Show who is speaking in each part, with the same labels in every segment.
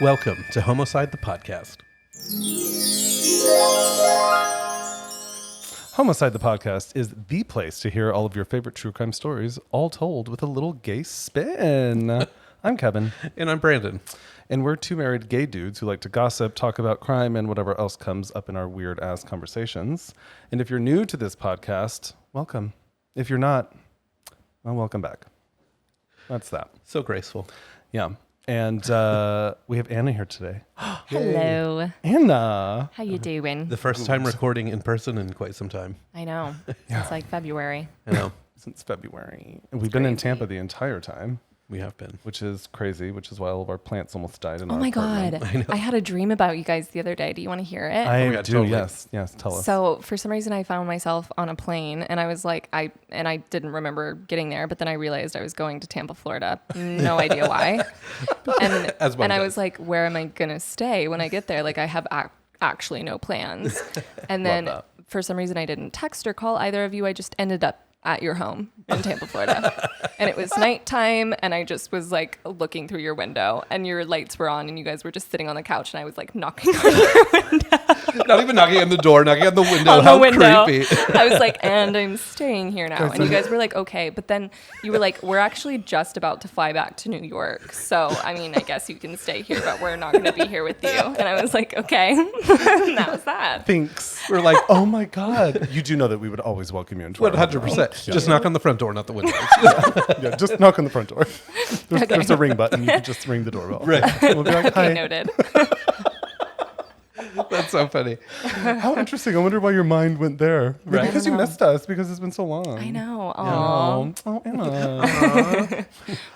Speaker 1: Welcome to Homocide, the podcast.
Speaker 2: Homocide, the podcast is the place to hear all of your favorite true crime stories, all told with a little gay spin. I'm Kevin.
Speaker 1: And I'm Brandon.
Speaker 2: And we're two married gay dudes who like to gossip, talk about crime, and whatever else comes up in our weird-ass conversations. And if you're new to this podcast, welcome. If you're not, well, welcome back. That's that.
Speaker 1: So graceful.
Speaker 2: Yeah. And we have Anna here today.
Speaker 3: Hello.
Speaker 2: Anna.
Speaker 3: How you doing?
Speaker 1: The first time recording in person in quite some time.
Speaker 3: I know. It's like February.
Speaker 1: I know.
Speaker 2: Since February. And we've been in Tampa the entire time.
Speaker 1: We have been.
Speaker 2: Which is crazy, which is why all of our plants almost died in
Speaker 3: Oh
Speaker 2: our
Speaker 3: my
Speaker 2: apartment.
Speaker 3: God. I had a dream about you guys the other day. Do you want to hear it?
Speaker 2: I
Speaker 1: God,
Speaker 2: do,
Speaker 1: totally.
Speaker 2: yes. Yes, tell us.
Speaker 3: So for some reason I found myself on a plane and I was like, I didn't remember getting there, but then I realized I was going to Tampa, Florida. No idea why. And I was like, where am I going to stay when I get there? Like I have actually no plans. And then for some reason I didn't text or call either of you. I just ended up at your home in Tampa, Florida. And it was nighttime and I just was like looking through your window and your lights were on and you guys were just sitting on the couch and I was like knocking on your window.
Speaker 1: Not even knocking on the door, knocking on the window.
Speaker 3: On
Speaker 1: How
Speaker 3: the window.
Speaker 1: creepy.
Speaker 3: I was like, and I'm staying here now. And you guys were like, okay. But then you were like, we're actually just about to fly back to New York. So, I mean, I guess you can stay here, but we're not going to be here with you. And I was like, okay. And that was that.
Speaker 2: Thanks. We're like, oh my God. You do know that we would always welcome you into our home.
Speaker 1: 100%. Just knock on the front door, not the windows.
Speaker 2: Yeah, just knock on the front door. There's a ring button. You can just ring the doorbell.
Speaker 1: Right.
Speaker 2: We'll be like,
Speaker 3: Okay,
Speaker 2: hi.
Speaker 3: noted.
Speaker 1: That's so funny.
Speaker 2: How interesting. I wonder why your mind went there.
Speaker 1: Right.
Speaker 2: Because you missed us because it's been so long.
Speaker 3: I know.
Speaker 2: Oh,
Speaker 3: Aw.
Speaker 2: oh Anna.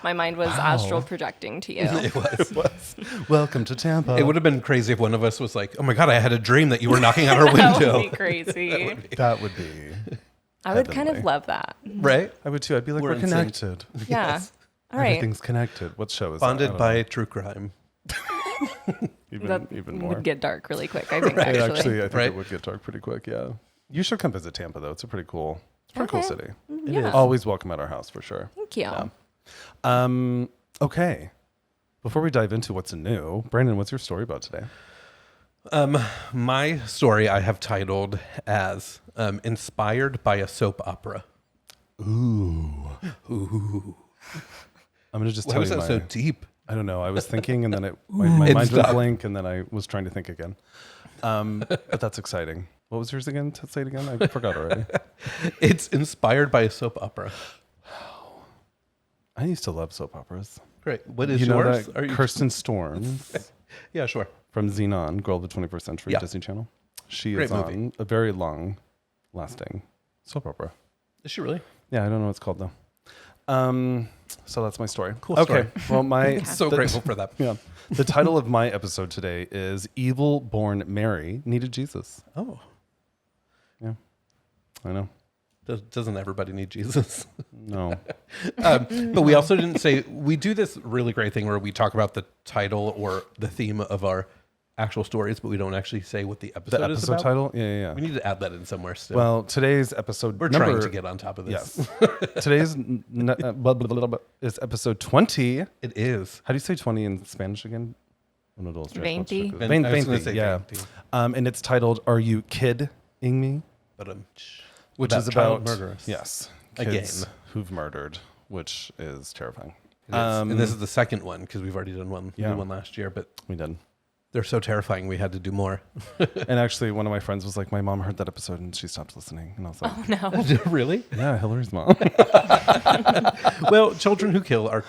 Speaker 3: My mind was astral projecting to you.
Speaker 1: It was.
Speaker 2: Welcome to Tampa.
Speaker 1: It would have been crazy if one of us was like, oh my God, I had a dream that you were knocking on our
Speaker 3: That
Speaker 1: window.
Speaker 3: would be crazy.
Speaker 2: That would be.
Speaker 3: I would kind
Speaker 2: heavenly.
Speaker 3: of love that.
Speaker 1: Right?
Speaker 2: I would too. I'd be like,
Speaker 1: We're
Speaker 2: we're
Speaker 1: in sync.
Speaker 2: connected.
Speaker 3: Yeah. All right.
Speaker 2: Everything's connected. What show is that? I
Speaker 1: Bonded
Speaker 2: don't
Speaker 1: by
Speaker 2: know.
Speaker 1: true crime.
Speaker 3: That
Speaker 2: even more.
Speaker 3: would get dark really quick, I think,
Speaker 2: Right,
Speaker 3: actually.
Speaker 2: I think
Speaker 1: Right.
Speaker 2: it would get dark pretty quick, yeah. You should come visit Tampa, though. It's a pretty cool
Speaker 3: Okay.
Speaker 2: city.
Speaker 3: Yeah.
Speaker 2: Always welcome at our house, for sure.
Speaker 3: Thank you.
Speaker 2: Yeah. Okay. Before we dive into what's new, Brandon, what's your story about today?
Speaker 1: My story I have titled as Inspired by a Soap Opera.
Speaker 2: Ooh.
Speaker 1: Ooh.
Speaker 2: I'm going to just
Speaker 1: Why
Speaker 2: tell
Speaker 1: was
Speaker 2: you
Speaker 1: that so deep?
Speaker 2: I don't know. I was thinking, and then my mind went
Speaker 1: stopped.
Speaker 2: blank, and then I was trying to think again. But that's exciting. What was yours again? Say it again. I forgot already.
Speaker 1: It's inspired by a soap opera.
Speaker 2: I used to love soap operas.
Speaker 1: Great. What is
Speaker 2: You know
Speaker 1: yours?
Speaker 2: that Kirsten Storms
Speaker 1: Yeah, sure.
Speaker 2: from Xenon, Girl of the 21st Century,
Speaker 1: Yeah.
Speaker 2: Disney Channel. She
Speaker 1: Great
Speaker 2: is
Speaker 1: movie.
Speaker 2: on a very long-lasting soap opera.
Speaker 1: Is she really?
Speaker 2: Yeah, I don't know what it's called though. So that's my story.
Speaker 1: Cool
Speaker 2: Okay.
Speaker 1: story.
Speaker 2: Well, my
Speaker 1: So
Speaker 2: the-
Speaker 1: grateful for that.
Speaker 2: Yeah. The title of my episode today is "Evil Born Mary Needed Jesus."
Speaker 1: Oh,
Speaker 2: Yeah, I know.
Speaker 1: doesn't everybody need Jesus?
Speaker 2: No.
Speaker 1: But we also didn't say, we do this really great thing where we talk about the title or the theme of our actual stories, but we don't actually say what the episode,
Speaker 2: The
Speaker 1: is
Speaker 2: episode
Speaker 1: about.
Speaker 2: title? Yeah.
Speaker 1: We need to add that in somewhere still.
Speaker 2: Well, today's episode.
Speaker 1: We're trying to get on top of this.
Speaker 2: Yes. Today's is episode 20.
Speaker 1: It is.
Speaker 2: How do you say 20 in Spanish again? Uno, dos, tres,
Speaker 3: Veinte.
Speaker 2: cuatro,
Speaker 1: I was gonna
Speaker 2: 20,
Speaker 1: say
Speaker 2: yeah.
Speaker 1: 20.
Speaker 2: And it's titled "Are You Kidding Me?"
Speaker 1: But
Speaker 2: Which
Speaker 1: about
Speaker 2: is
Speaker 1: child
Speaker 2: about
Speaker 1: murderers.
Speaker 2: Yes,
Speaker 1: Again.
Speaker 2: kids who've murdered, which is terrifying.
Speaker 1: And this is the second one because we've already done one. We
Speaker 2: Yeah.
Speaker 1: did one last year, but
Speaker 2: We did.
Speaker 1: they're so terrifying. We had to do more.
Speaker 2: And actually, one of my friends was like, "My mom heard that episode and she stopped listening." And I was like,
Speaker 3: Oh, no.
Speaker 1: Really?
Speaker 2: "Yeah, Hillary's mom
Speaker 1: Well, children who kill are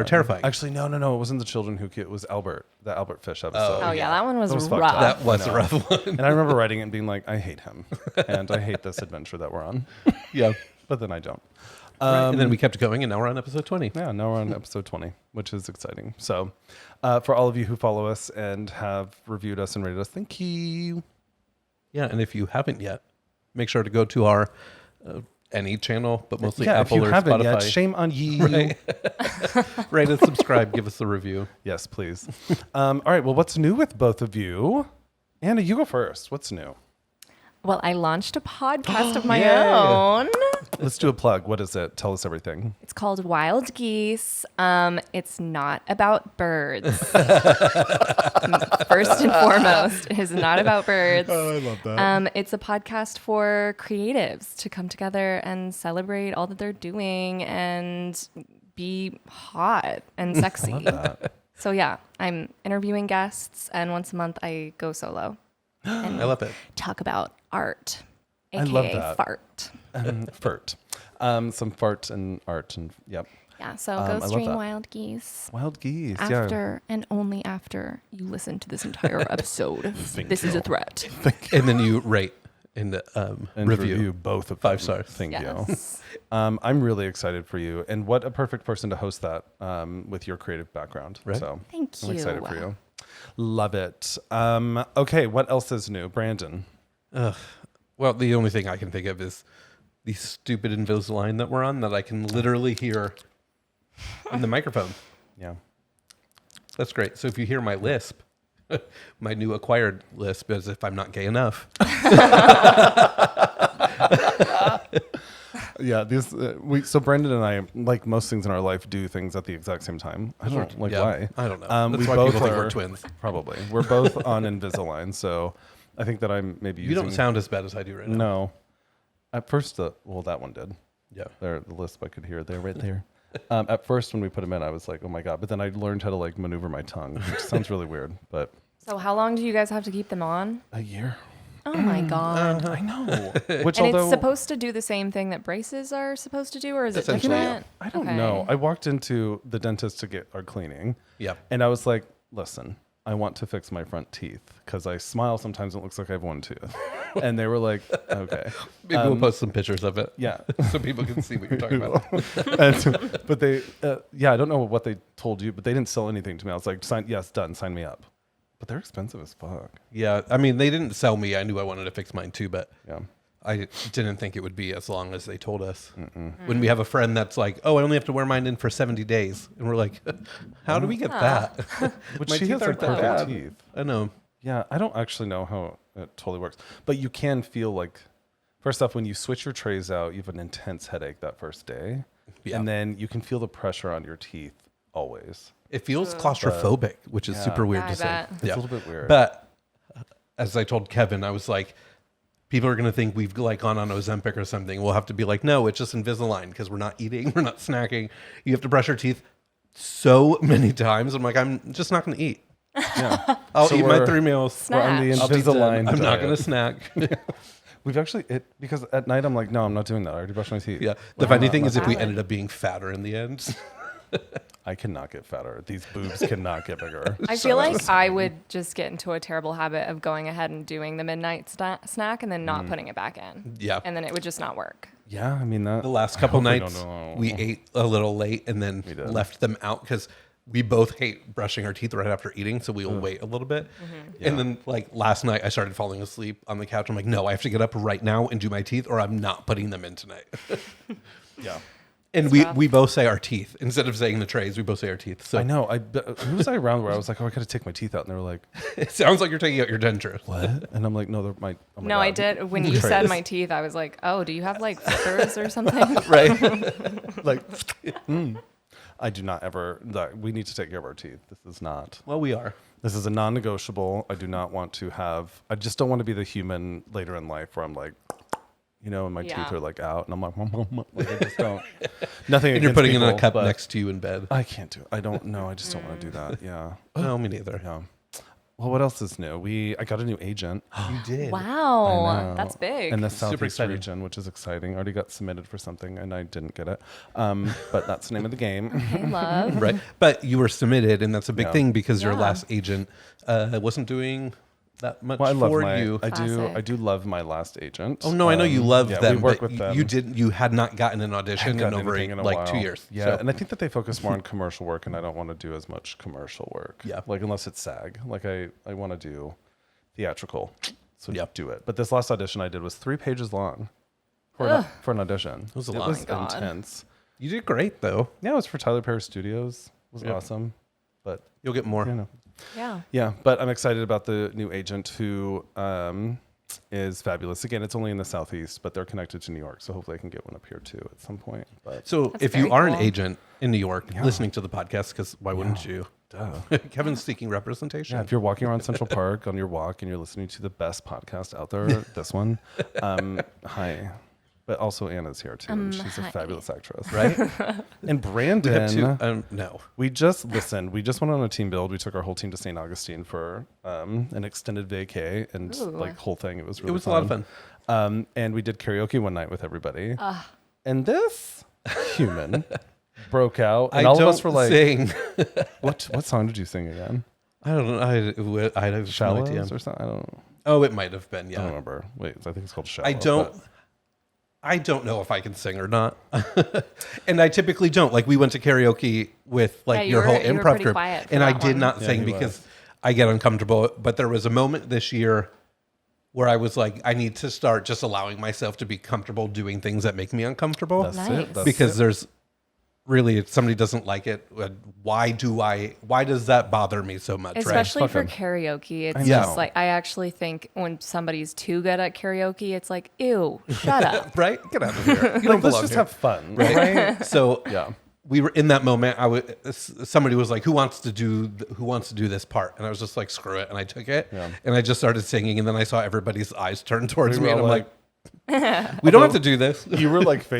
Speaker 1: terrifying.
Speaker 2: Actually, no. It wasn't the children who killed. It was Albert, the Albert Fish episode.
Speaker 3: Oh, yeah. That one was,
Speaker 2: That was fucked
Speaker 3: rough.
Speaker 2: up.
Speaker 1: That was a
Speaker 2: No.
Speaker 1: rough one.
Speaker 2: And I remember writing it and being like, "I hate him, and I hate this adventure that we're on."
Speaker 1: Yeah.
Speaker 2: But then I don't.
Speaker 1: Right. And then we kept going, and now we're on episode 20.
Speaker 2: Yeah, now we're on episode 20, which is exciting. So, for all of you who follow us and have reviewed us and rated us, thank you.
Speaker 1: Yeah, and if you haven't yet, make sure to go to our any channel, but mostly
Speaker 2: Yeah,
Speaker 1: Apple
Speaker 2: if you
Speaker 1: or
Speaker 2: haven't
Speaker 1: Spotify.
Speaker 2: yet, shame on you.
Speaker 1: Right. Rate and subscribe. Give us a review.
Speaker 2: Yes, please. All right, well, what's new with both of you? Anna, you go first. What's new?
Speaker 3: Well, I launched a podcast of my
Speaker 1: Yay.
Speaker 3: own.
Speaker 2: Let's do a plug. What is it? Tell us everything.
Speaker 3: It's called Wild Geese. It's not about birds. First and foremost, it is not about birds.
Speaker 2: Oh, I love that.
Speaker 3: It's a podcast for creatives to come together and celebrate all that they're doing and be hot and sexy. So yeah, I'm interviewing guests, and once a month I go solo. And
Speaker 1: I love it.
Speaker 3: talk about art, aka
Speaker 2: I love that.
Speaker 3: fart.
Speaker 2: Fart. Some fart and art and yep.
Speaker 3: Yeah, so
Speaker 2: I
Speaker 3: go
Speaker 2: love
Speaker 3: stream
Speaker 2: that.
Speaker 3: Wild Geese
Speaker 2: Wild geese.
Speaker 3: after and only after you listen to this entire episode. This is a threat.
Speaker 1: And then you rate and
Speaker 2: And
Speaker 1: review.
Speaker 2: both of
Speaker 1: 5
Speaker 2: them.
Speaker 1: stars.
Speaker 2: Thank you.
Speaker 3: Yes.
Speaker 2: I'm really excited for you, and what a perfect person to host that with your creative background.
Speaker 1: Right.
Speaker 2: So
Speaker 3: Thank
Speaker 2: I'm
Speaker 3: you.
Speaker 2: excited for you. Love it. Okay, what else is new, Brandon?
Speaker 1: Well, the only thing I can think of is the stupid Invisalign that we're on that I can literally hear in the microphone.
Speaker 2: Yeah.
Speaker 1: That's great. So if you hear my lisp, my new acquired lisp, as if I'm not gay enough.
Speaker 2: Yeah, these so Brandon and I, like most things in our life, do things at the exact same time. I don't like
Speaker 1: Yeah,
Speaker 2: why.
Speaker 1: I don't know.
Speaker 2: We
Speaker 1: That's why
Speaker 2: both
Speaker 1: people think
Speaker 2: are
Speaker 1: we're twins.
Speaker 2: Probably. We're both on Invisalign, so I think that I'm maybe
Speaker 1: You
Speaker 2: using.
Speaker 1: don't sound as bad as I do right now.
Speaker 2: No. At first, that one did.
Speaker 1: Yeah.
Speaker 2: There, the lisp I could hear. They're right there. At first, when we put them in, I was like, "Oh my god!" But then I learned how to like maneuver my tongue, which sounds really weird. But
Speaker 3: So how long do you guys have to keep them on?
Speaker 2: a year.
Speaker 3: Oh my god.
Speaker 2: I know. Which,
Speaker 3: And
Speaker 2: although
Speaker 3: it's supposed to do the same thing that braces are supposed to do, or is it
Speaker 1: Essentially,
Speaker 3: different?
Speaker 2: I don't
Speaker 3: Okay.
Speaker 2: know. I walked into the dentist to get our cleaning.
Speaker 1: Yeah.
Speaker 2: And I was like, listen, I want to fix my front teeth because I smile sometimes and it looks like I have one tooth. And they were like, okay.
Speaker 1: Maybe we'll post some pictures of it.
Speaker 2: Yeah.
Speaker 1: So people can see what you're talking about.
Speaker 2: But they, I don't know what they told you, but they didn't sell anything to me. I was like, yes, done. Sign me up. But they're expensive as fuck.
Speaker 1: Yeah. I mean, they didn't sell me. I knew I wanted to fix mine too, but
Speaker 2: Yeah.
Speaker 1: I didn't think it would be as long as they told us. When we have a friend that's like, oh, I only have to wear mine in for 70 days. And we're like, how do we get that?
Speaker 2: Which
Speaker 1: My
Speaker 2: she
Speaker 1: teeth
Speaker 2: has like
Speaker 1: aren't that
Speaker 2: perfect
Speaker 1: bad.
Speaker 2: teeth.
Speaker 1: I know.
Speaker 2: Yeah, I don't actually know how it totally works. But you can feel like, first off, when you switch your trays out, you have an intense headache that first day.
Speaker 1: Yeah.
Speaker 2: And then you can feel the pressure on your teeth always.
Speaker 1: It feels claustrophobic, which is
Speaker 2: Yeah.
Speaker 1: super weird
Speaker 3: I
Speaker 1: to say.
Speaker 3: bet.
Speaker 2: It's a little bit weird.
Speaker 1: But as I told Kevin, I was like, people are going to think we've like gone on Ozempic or something. We'll have to be like, no, it's just Invisalign because we're not eating, we're not snacking. You have to brush your teeth so many times. I'm like, I'm just not going to eat.
Speaker 2: Yeah.
Speaker 1: I'll
Speaker 2: So
Speaker 1: eat my
Speaker 2: we're-
Speaker 1: 3 meals.
Speaker 2: We're on the
Speaker 3: Snatch.
Speaker 1: I'll be done.
Speaker 2: Invisalign
Speaker 1: I'm not
Speaker 2: diet.
Speaker 1: going to snack.
Speaker 2: We've actually, because at night I'm like, no, I'm not doing that. I already brushed my teeth.
Speaker 1: Yeah. The
Speaker 2: Like,
Speaker 1: funny
Speaker 2: I'm
Speaker 1: thing
Speaker 2: not
Speaker 1: is if we
Speaker 3: valid.
Speaker 1: ended up being fatter in the end.
Speaker 2: I cannot get fatter. These boobs cannot get bigger.
Speaker 3: I feel like I would just get into a terrible habit of going ahead and doing the midnight snack and then not putting it back in.
Speaker 1: Yeah.
Speaker 3: And then it would just not work.
Speaker 2: Yeah, I mean that.
Speaker 1: The last couple
Speaker 2: I
Speaker 1: nights,
Speaker 2: don't know.
Speaker 1: we ate a little late and then
Speaker 2: did.
Speaker 1: left them out because we both hate brushing our teeth right after eating, so we'll wait a little bit. And then, like last night, I started falling asleep on the couch. I'm like, no, I have to get up right now and do my teeth, or I'm not putting them in tonight.
Speaker 2: Yeah.
Speaker 1: And we both say our teeth instead of saying the trays. We both say our teeth. So
Speaker 2: I know. Who was I around where I was like, oh, I got to take my teeth out, and they were like,
Speaker 1: it sounds like you're taking out your dentures.
Speaker 2: what? And I'm like, no, they're my. Oh my
Speaker 3: No,
Speaker 2: God.
Speaker 3: I did. When you said my teeth, I was like, oh, do you have like flippers or something?
Speaker 1: Right.
Speaker 2: Like, I do not ever. We need to take care of our teeth. This is not.
Speaker 1: Well, we are.
Speaker 2: This is a non-negotiable. I do not want to have. I just don't want to be the human later in life where I'm like, you know, and my
Speaker 3: Yeah.
Speaker 2: teeth are like out, and I'm like, like I just don't. Nothing.
Speaker 1: And you're
Speaker 2: against
Speaker 1: putting in a
Speaker 2: people,
Speaker 1: cup
Speaker 2: but
Speaker 1: next to you in bed.
Speaker 2: I can't do it. I don't know. I just don't want to do that. Yeah.
Speaker 1: No, me neither.
Speaker 2: Yeah. Well, what else is new? I got a new agent.
Speaker 1: You did.
Speaker 3: Wow.
Speaker 2: I know.
Speaker 3: That's big.
Speaker 2: In the
Speaker 1: Super
Speaker 2: Southeast
Speaker 1: excited.
Speaker 2: region, which is exciting. Already got submitted for something, and I didn't get it. But that's the name of the game.
Speaker 3: Hey, love.
Speaker 1: Right. But you were submitted, and that's a big
Speaker 2: Yeah.
Speaker 1: thing because your
Speaker 3: Yeah.
Speaker 1: last agent wasn't doing that much
Speaker 2: Well, I love
Speaker 1: for
Speaker 2: my.
Speaker 1: you.
Speaker 2: I
Speaker 3: Classic.
Speaker 2: do love my last agent.
Speaker 1: Oh no, I know you love
Speaker 2: yeah,
Speaker 1: them.
Speaker 2: We work
Speaker 1: but
Speaker 2: with them.
Speaker 1: You had not gotten an
Speaker 2: I
Speaker 1: audition
Speaker 2: haven't
Speaker 1: in
Speaker 2: gotten
Speaker 1: over
Speaker 2: anything in a
Speaker 1: like
Speaker 2: while.
Speaker 1: 2 years.
Speaker 2: Yeah,
Speaker 1: So-
Speaker 2: and I think that they focus more on commercial work, and I don't want to do as much commercial work.
Speaker 1: Yeah.
Speaker 2: Like unless it's SAG. Like I want to do theatrical. So
Speaker 1: Yeah.
Speaker 2: do it. But this last audition I did was 3 pages long for an audition. It
Speaker 1: was a lot.
Speaker 2: was
Speaker 3: Oh my God.
Speaker 2: intense.
Speaker 1: you did great though.
Speaker 2: Yeah, it was for Tyler Perry Studios. It was
Speaker 1: Yeah.
Speaker 2: awesome. But
Speaker 1: You'll get more.
Speaker 2: you know.
Speaker 3: Yeah.
Speaker 2: Yeah, but I'm excited about the new agent who is fabulous. Again, it's only in the Southeast, but they're connected to New York, so hopefully I can get one up here too at some point. But
Speaker 1: So
Speaker 3: That's
Speaker 1: if you
Speaker 3: very
Speaker 1: are an
Speaker 3: cool.
Speaker 1: agent in New York listening to the podcast, because why wouldn't you?
Speaker 2: duh.
Speaker 1: Kevin's seeking representation.
Speaker 2: Yeah, if you're walking around Central Park on your walk and you're listening to the best podcast out there, this one, hi. But also Anna's here too, and she's a
Speaker 3: Hi.
Speaker 2: fabulous actress.
Speaker 1: Right?
Speaker 2: And
Speaker 1: We have
Speaker 2: Brandon,
Speaker 1: to, no.
Speaker 2: we just went on a team build. We took our whole team to St. Augustine for an extended vacay and
Speaker 3: Ooh.
Speaker 2: like whole thing. It was really
Speaker 1: It was a lot of fun.
Speaker 2: And we did karaoke one night with everybody. And this human broke out, and
Speaker 1: I
Speaker 2: all
Speaker 1: don't
Speaker 2: of us were like,
Speaker 1: sing.
Speaker 2: what song did you sing again?
Speaker 1: I don't know. I have no
Speaker 2: Shallows
Speaker 1: idea.
Speaker 2: or something? I don't know.
Speaker 1: Oh, it might have been,
Speaker 2: I
Speaker 1: yeah.
Speaker 2: don't remember. Wait, I think it's called Shallow.
Speaker 1: I don't know if I can sing or not. And I typically don't. Like, we went to karaoke with like
Speaker 3: Yeah, you
Speaker 1: your whole
Speaker 3: were
Speaker 1: improv
Speaker 3: pretty
Speaker 1: group.
Speaker 3: quiet for
Speaker 1: And I
Speaker 3: that
Speaker 1: did
Speaker 3: one.
Speaker 1: not
Speaker 2: Yeah,
Speaker 1: sing
Speaker 2: he
Speaker 1: because
Speaker 2: was.
Speaker 1: I get uncomfortable. But there was a moment this year where I was like, I need to start just allowing myself to be comfortable doing things that make me uncomfortable.
Speaker 2: That's
Speaker 3: Nice.
Speaker 2: it. That's
Speaker 1: Because
Speaker 2: it.
Speaker 1: there's really, if somebody doesn't like it, why does that bother me so much?
Speaker 3: Especially for
Speaker 2: Fucking-
Speaker 3: karaoke. It's
Speaker 2: I
Speaker 3: just
Speaker 2: know.
Speaker 3: like, I actually think when somebody's too good at karaoke, it's like, ew, shut up.
Speaker 1: Right? Get out of here. You don't
Speaker 2: Like, let's
Speaker 1: belong
Speaker 2: just
Speaker 1: here.
Speaker 2: have fun,
Speaker 1: Right?
Speaker 2: right?
Speaker 1: So
Speaker 2: Yeah.
Speaker 1: we were in that moment. Somebody was like, who wants to do this part? And I was just like, screw it. And I took it
Speaker 2: Yeah.
Speaker 1: and I just started singing. And then I saw everybody's eyes turn towards
Speaker 2: We
Speaker 1: me.
Speaker 2: were
Speaker 1: And I'm
Speaker 2: all
Speaker 1: like, we don't have to do this.
Speaker 2: You were like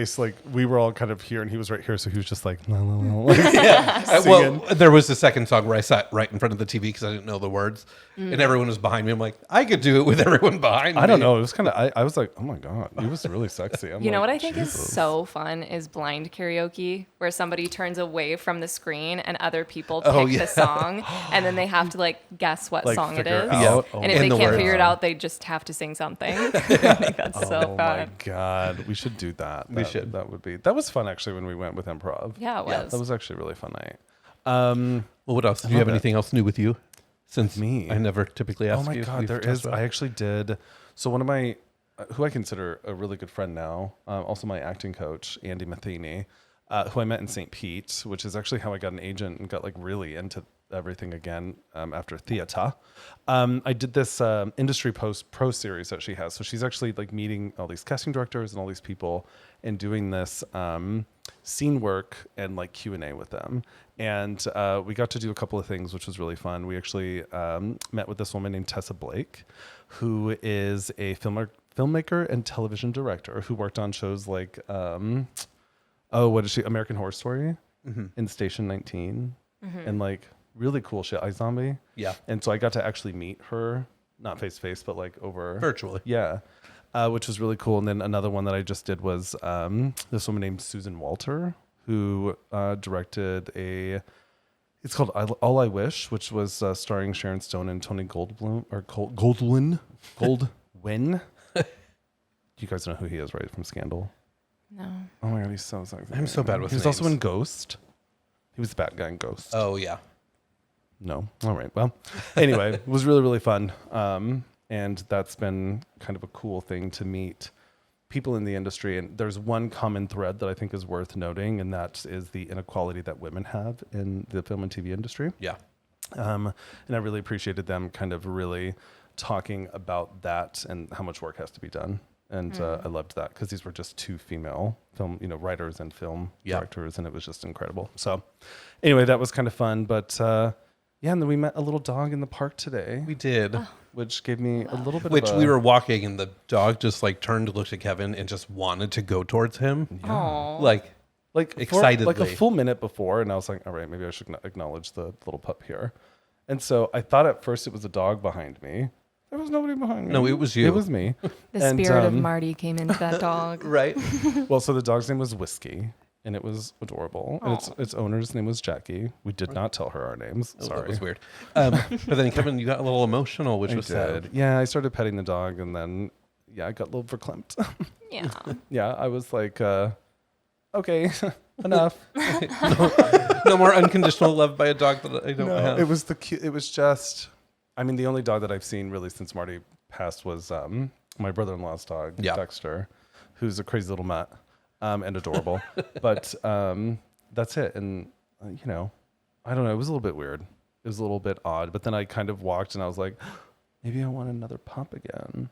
Speaker 2: we were all kind of here, and he was right here, so he was just like, la, la, la, like,
Speaker 1: Well, there was the second song where I sat right in front of the TV because I didn't know the words. And everyone was behind me. I'm like, I could do it with everyone behind me.
Speaker 2: I don't know. It was kind of. I was like, oh my god, he was really sexy. I'm
Speaker 3: You know
Speaker 2: like,
Speaker 3: what I think is
Speaker 2: Jesus.
Speaker 3: so fun is blind karaoke, where somebody turns away from the screen and other people pick
Speaker 1: Oh, yeah.
Speaker 3: the song, and then they have to like guess what
Speaker 2: Like,
Speaker 3: song it
Speaker 2: figure
Speaker 3: is.
Speaker 2: it out.
Speaker 1: Yeah.
Speaker 3: And if
Speaker 1: And
Speaker 3: they
Speaker 1: the
Speaker 3: can't
Speaker 1: words.
Speaker 3: figure it out, they just have to sing something. I think that's so
Speaker 2: Oh my
Speaker 3: fun.
Speaker 2: god, we should do that.
Speaker 1: We should.
Speaker 2: That was fun actually when we went with improv.
Speaker 3: Yeah, it was.
Speaker 2: That was actually a really fun night.
Speaker 1: Well, what else? Do you
Speaker 2: love
Speaker 1: have
Speaker 2: it.
Speaker 1: anything else new with you? Since
Speaker 2: Me?
Speaker 1: I never typically ask
Speaker 2: Oh my
Speaker 1: you.
Speaker 2: god,
Speaker 1: We've
Speaker 2: there
Speaker 1: talked
Speaker 2: is.
Speaker 1: about
Speaker 2: I
Speaker 1: it.
Speaker 2: actually did. So one of my, who I consider a really good friend now, also my acting coach, Andy Matheny, who I met in St. Pete, which is actually how I got an agent and got like really into everything again after theater. I did this industry pro series that she has. So she's actually like meeting all these casting directors and all these people and doing this scene work and like Q&A with them. And we got to do a couple of things, which was really fun. We actually met with this woman named Tessa Blake, who is a filmmaker and television director who worked on shows like, what is she? American Horror Story and Station 19 and like really cool shit. iZombie.
Speaker 1: Yeah.
Speaker 2: And so I got to actually meet her, not face to face, but like over
Speaker 1: Virtually.
Speaker 2: Yeah. Which was really cool. And then another one that I just did was this woman named Susan Walter, who directed it's called All I Wish, which was starring Sharon Stone and Tony Goldwyn. Do you guys know who he is, right? From Scandal.
Speaker 3: No.
Speaker 2: Oh my god, he's so sexy.
Speaker 1: I'm so bad with
Speaker 2: He was also
Speaker 1: names.
Speaker 2: in Ghost. He was the bad guy in Ghost.
Speaker 1: Oh, yeah.
Speaker 2: No. All right. Well, anyway, it was really, really fun. And that's been kind of a cool thing to meet people in the industry. And there's one common thread that I think is worth noting, and that is the inequality that women have in the film and TV industry.
Speaker 1: Yeah.
Speaker 2: And I really appreciated them kind of really talking about that and how much work has to be done. And I loved that because these were just two female film, writers and film directors, and it was just incredible. So anyway, that was kind of fun. But yeah, and then we met a little dog in the park today,
Speaker 1: We did.
Speaker 2: which gave me a little bit
Speaker 1: Which
Speaker 2: of
Speaker 1: we were walking and the dog just like turned to look at Kevin and just wanted to go towards him.
Speaker 3: Oh.
Speaker 1: Like,
Speaker 2: like
Speaker 1: excitedly.
Speaker 2: like a full minute before, and I was like, all right, maybe I should acknowledge the little pup here. And so I thought at first it was a dog behind me. There was nobody behind me.
Speaker 1: No, it was you.
Speaker 2: It was me.
Speaker 3: The
Speaker 2: And,
Speaker 3: spirit of Marty came into that dog.
Speaker 1: right.
Speaker 2: Well, so the dog's name was Whiskey, and it was adorable. And
Speaker 3: Aw.
Speaker 2: its owner's name was Jackie. We did not tell her our names.
Speaker 1: Oh,
Speaker 2: Sorry.
Speaker 1: that was weird. But then Kevin, you got a little emotional, which
Speaker 2: I
Speaker 1: was
Speaker 2: did.
Speaker 1: sad.
Speaker 2: Yeah, I started petting the dog, and then I got a little verklempt.
Speaker 3: Yeah.
Speaker 2: Yeah, I was like, okay, enough.
Speaker 1: No more unconditional love by a dog that I don't have.
Speaker 2: It was it was just, I mean, the only dog that I've seen really since Marty passed was my brother-in-law's dog,
Speaker 1: Yeah.
Speaker 2: Dexter, who's a crazy little mutt and adorable. But that's it. And, I don't know. It was a little bit weird. It was a little bit odd. But then I kind of walked and I was like, maybe I want another pup again.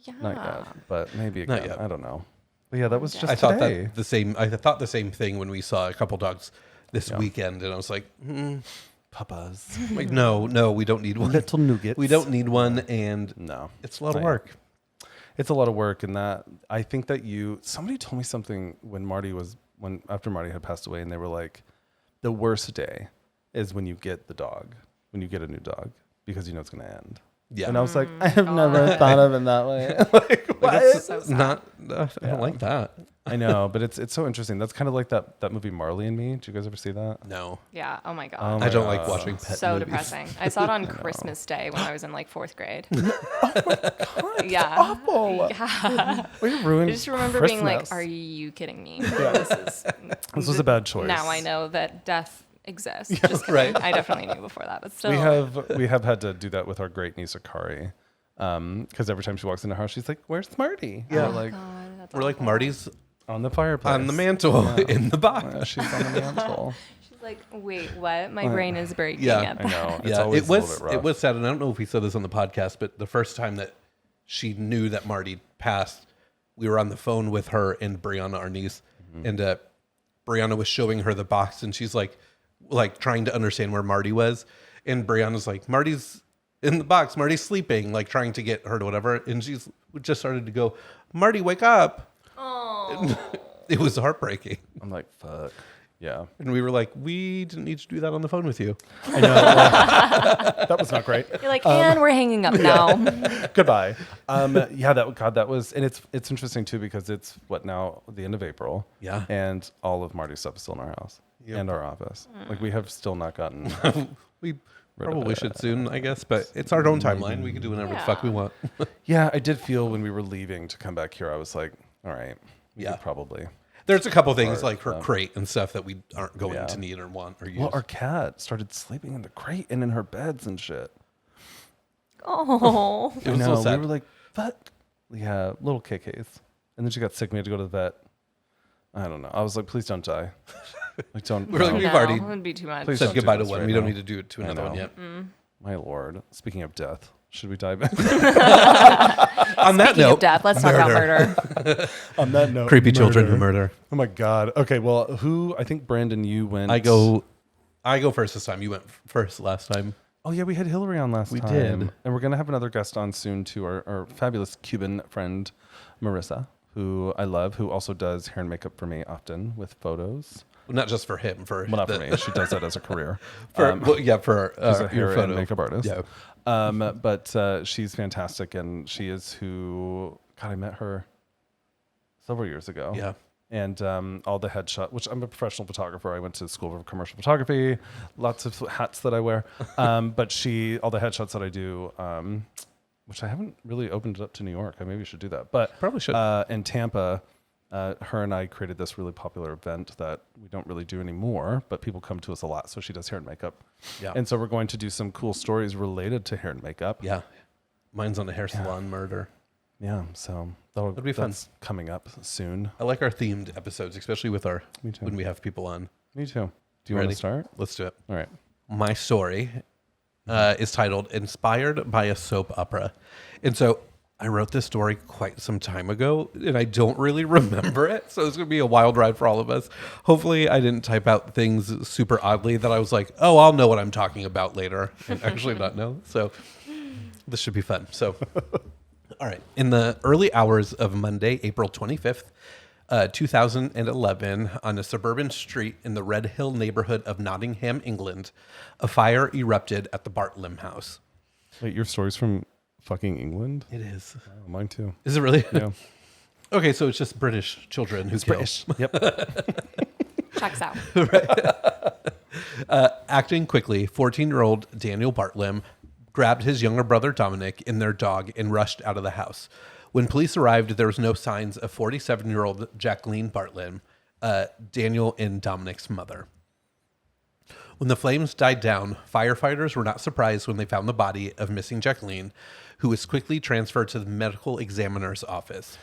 Speaker 3: Yeah.
Speaker 2: Not yet, but maybe
Speaker 1: Not
Speaker 2: again.
Speaker 1: yet.
Speaker 2: I don't know. But yeah, that was just
Speaker 1: I thought
Speaker 2: today.
Speaker 1: that the same. I thought the same thing when we saw a couple dogs this weekend, and I was like,
Speaker 2: Papas.
Speaker 1: like no, we don't need one.
Speaker 2: Little nougats.
Speaker 1: We don't need one, and
Speaker 2: No.
Speaker 1: it's a lot of
Speaker 2: Not
Speaker 1: work.
Speaker 2: It's a lot of work, and that I think that somebody told me something after Marty had passed away, and they were like, the worst day is when you get the dog, when you get a new dog, because you know it's going to end.
Speaker 1: Yeah,
Speaker 2: And I was like, I have never thought of it that way. Like, what?
Speaker 1: That's
Speaker 3: So sad.
Speaker 1: not. I don't like that.
Speaker 2: I know, but it's so interesting. That's kind of like that movie Marley and Me. Did you guys ever see that?
Speaker 1: No,
Speaker 3: Yeah. Oh my God.
Speaker 2: Oh my
Speaker 1: I don't like
Speaker 2: God.
Speaker 1: watching pet
Speaker 3: So
Speaker 1: movies.
Speaker 3: depressing. I saw it on Christmas Day when I was in like 4th grade. Yeah.
Speaker 2: Awful.
Speaker 3: Yeah.
Speaker 2: We ruined
Speaker 3: I just remember being like,
Speaker 2: Christmas.
Speaker 3: "Are you kidding me?
Speaker 2: This was a bad choice.
Speaker 3: Now I know that death exists." Just kidding.
Speaker 1: right.
Speaker 3: I definitely knew before that, but still.
Speaker 2: We have had to do that with our great niece Akari, because every time she walks in the house, she's like, "Where's Marty?"
Speaker 1: Yeah.
Speaker 2: And we're like,
Speaker 3: God, that's
Speaker 1: We're like
Speaker 3: awful.
Speaker 1: Marty's
Speaker 2: on the fireplace,
Speaker 1: on the mantle in the box.
Speaker 2: Yeah, she's on the mantle.
Speaker 3: She's like, "Wait, what? My brain is breaking
Speaker 1: Yeah.
Speaker 3: at
Speaker 2: I
Speaker 3: that."
Speaker 2: know. It's
Speaker 1: Yeah,
Speaker 2: always
Speaker 1: it
Speaker 2: a little
Speaker 1: was
Speaker 2: bit rough.
Speaker 1: it was sad, and I don't know if we said this on the podcast, but the first time that she knew that Marty passed, we were on the phone with her and Brianna, our niece, and Brianna was showing her the box, and she's like trying to understand where Marty was, and Brianna's like, "Marty's in the box. Marty's sleeping," like trying to get her to whatever, and she's just started to go, "Marty, wake up!"
Speaker 3: Oh.
Speaker 1: It was heartbreaking,
Speaker 2: I'm like, fuck. Yeah.
Speaker 1: and we were like, "We didn't need to do that on the phone with you."
Speaker 2: I know. That was not great.
Speaker 3: You're like, and we're hanging up now.
Speaker 2: Goodbye. Yeah, that was, and it's interesting too, because it's now the end of April.
Speaker 1: Yeah.
Speaker 2: And all of Marty's stuff is still in our house and our office. Like, we have still not gotten.
Speaker 1: We
Speaker 2: of
Speaker 1: probably
Speaker 2: it.
Speaker 1: should soon, I guess, but it's our own timeline. We can do whatever the fuck we want.
Speaker 2: Yeah, I did feel when we were leaving to come back here, I was like, all right, we
Speaker 1: Yeah.
Speaker 2: could probably.
Speaker 1: There's a couple things
Speaker 2: Or,
Speaker 1: like her crate and stuff that we aren't going
Speaker 2: Yeah.
Speaker 1: to need or want or use.
Speaker 2: Well, our cat started sleeping in the crate and in her beds and shit.
Speaker 3: Oh.
Speaker 1: it was
Speaker 2: I
Speaker 1: so
Speaker 2: know,
Speaker 1: sad.
Speaker 2: we were like, fuck. Yeah, little KKs. And then she got sick. We had to go to the vet. I don't know. I was like, please don't die. Like, don't.
Speaker 1: We're like,
Speaker 2: no.
Speaker 1: we've already
Speaker 3: It would be too much.
Speaker 2: Please
Speaker 1: said
Speaker 2: don't do
Speaker 1: goodbye to
Speaker 2: this
Speaker 1: one.
Speaker 2: right
Speaker 1: We don't
Speaker 2: now.
Speaker 1: need to do it to another one
Speaker 2: know.
Speaker 1: yet.
Speaker 2: My lord. Speaking of death, should we dive in?
Speaker 1: On that
Speaker 3: Speaking of
Speaker 1: note,
Speaker 3: death, let's talk about murder.
Speaker 2: On that note,
Speaker 1: creepy children who murder.
Speaker 2: Oh my god. Okay, well, I think Brandon, you went.
Speaker 1: I go first this time. You went first last time.
Speaker 2: Oh yeah, we had Hillary on last
Speaker 1: We
Speaker 2: time.
Speaker 1: did.
Speaker 2: And we're gonna have another guest on soon too, our fabulous Cuban friend Marissa, who I love, who also does hair and makeup for me often with photos.
Speaker 1: Well, not just for him, for
Speaker 2: Well, not for me. She does that as a career.
Speaker 1: for for
Speaker 2: she's a
Speaker 1: your
Speaker 2: hair
Speaker 1: photo
Speaker 2: and makeup artist.
Speaker 1: Yeah.
Speaker 2: But she's fantastic, and she is who. God, I met her several years ago.
Speaker 1: Yeah.
Speaker 2: And all the headshot, which I'm a professional photographer. I went to school for commercial photography, lots of hats that I wear. But all the headshots that I do, which I haven't really opened it up to New York. I maybe should do that. But
Speaker 1: Probably should.
Speaker 2: In Tampa, her and I created this really popular event that we don't really do anymore, but people come to us a lot. So she does hair and makeup.
Speaker 1: Yeah.
Speaker 2: And so we're going to do some cool stories related to hair and makeup.
Speaker 1: Yeah. Mine's on a hair salon murder.
Speaker 2: Yeah. So
Speaker 1: That'd be fun.
Speaker 2: that's coming up soon.
Speaker 1: I like our themed episodes, especially with our
Speaker 2: Me too.
Speaker 1: when we have people on.
Speaker 2: Me too. Do you want
Speaker 1: Ready?
Speaker 2: to start?
Speaker 1: Let's do it.
Speaker 2: All right.
Speaker 1: My story is titled Inspired by a Soap Opera. And so I wrote this story quite some time ago, and I don't really remember it. So it's going to be a wild ride for all of us. Hopefully I didn't type out things super oddly that I was like, oh, I'll know what I'm talking about later, and actually not know. So this should be fun. So, all right. In the early hours of Monday, April 25th, 2011, on a suburban street in the Red Hill neighborhood of Nottingham, England, a fire erupted at the Bartlam house.
Speaker 2: Wait, your story's from fucking England?
Speaker 1: It is.
Speaker 2: Oh, mine too.
Speaker 1: Is it really?
Speaker 2: Yeah.
Speaker 1: Okay, so it's just British children who kill.
Speaker 2: Yep.
Speaker 3: Checks out.
Speaker 1: Acting quickly, 14-year-old Daniel Bartlam grabbed his younger brother Dominic and their dog and rushed out of the house. When police arrived, there was no signs of 47-year-old Jacqueline Bartlam, Daniel and Dominic's mother. When the flames died down, firefighters were not surprised when they found the body of missing Jacqueline, who was quickly transferred to the medical examiner's office.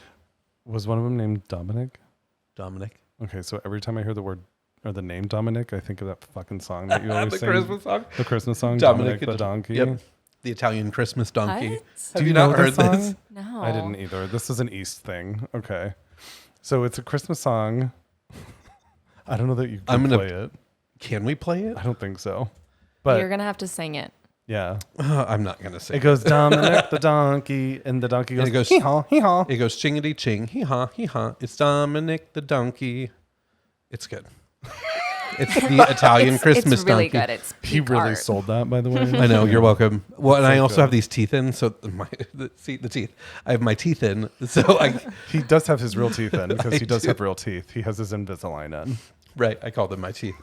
Speaker 2: Was one of them named Dominic?
Speaker 1: Dominic?
Speaker 2: Okay, so every time I hear the word or the name Dominic, I think of that fucking song that you always
Speaker 1: The
Speaker 2: sing.
Speaker 1: Christmas song?
Speaker 2: The Christmas song,
Speaker 1: Dominic
Speaker 2: Dominic the
Speaker 1: and-
Speaker 2: donkey.
Speaker 1: Yep. the Italian Christmas donkey.
Speaker 3: What?
Speaker 1: Have you not
Speaker 2: know
Speaker 1: heard
Speaker 2: this song?
Speaker 1: this?
Speaker 3: No.
Speaker 2: I didn't either. This is an East thing. Okay. So it's a Christmas song. I don't know that you can play it.
Speaker 1: Can we play it?
Speaker 2: I don't think so. But
Speaker 3: You're going to have to sing it.
Speaker 2: yeah.
Speaker 1: I'm not going to sing
Speaker 2: It goes Dominic the donkey, and the donkey goes,
Speaker 1: it goes,
Speaker 2: hee-haw, hee-haw.
Speaker 1: It goes chingity ching, hee haw, hee haw. It's Dominic the donkey. It's good. It's the Italian Christmas
Speaker 3: It's really
Speaker 1: donkey.
Speaker 3: good. It's
Speaker 2: He
Speaker 3: peak
Speaker 2: really
Speaker 3: art.
Speaker 2: sold that, by the way.
Speaker 1: I know, you're welcome. Well, and I also
Speaker 2: good.
Speaker 1: have these teeth in, so the teeth. I have my teeth in, so
Speaker 2: He does have his real teeth in because
Speaker 1: I
Speaker 2: he does
Speaker 1: do.
Speaker 2: have real teeth. He has his Invisalign in.
Speaker 1: right. I call them my teeth,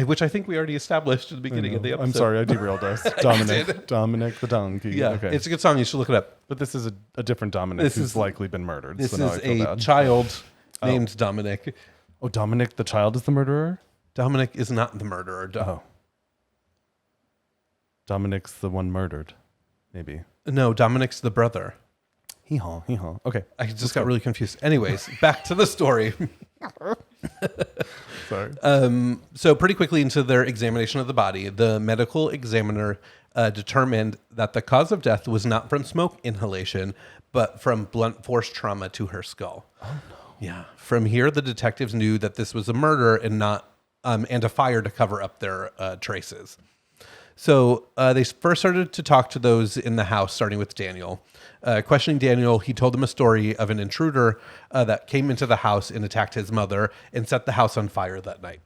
Speaker 1: which I think we already established at the beginning of the episode.
Speaker 2: I'm sorry, I derailed us. Dominic the donkey.
Speaker 1: Yeah,
Speaker 2: Okay.
Speaker 1: it's a good song. You should look it up.
Speaker 2: But this is a different Dominic
Speaker 1: This
Speaker 2: who's
Speaker 1: is-
Speaker 2: likely been murdered.
Speaker 1: This
Speaker 2: so now I
Speaker 1: is
Speaker 2: feel
Speaker 1: a
Speaker 2: bad.
Speaker 1: child named Dominic.
Speaker 2: Oh, Dominic the child is the murderer?
Speaker 1: Dominic is not the murderer.
Speaker 2: Oh. Dominic's the one murdered. Maybe.
Speaker 1: No, Dominic's the brother.
Speaker 2: Hee-haw, hee-haw. Okay.
Speaker 1: I just got really confused. Anyways, back to the story.
Speaker 2: Sorry.
Speaker 1: So pretty quickly into their examination of the body, the medical examiner determined that the cause of death was not from smoke inhalation, but from blunt force trauma to her skull. Oh no! Yeah. From here, the detectives knew that this was a murder and not and a fire to cover up their traces. So they first started to talk to those in the house, starting with Daniel. Questioning Daniel, he told them a story of an intruder that came into the house and attacked his mother and set the house on fire that night.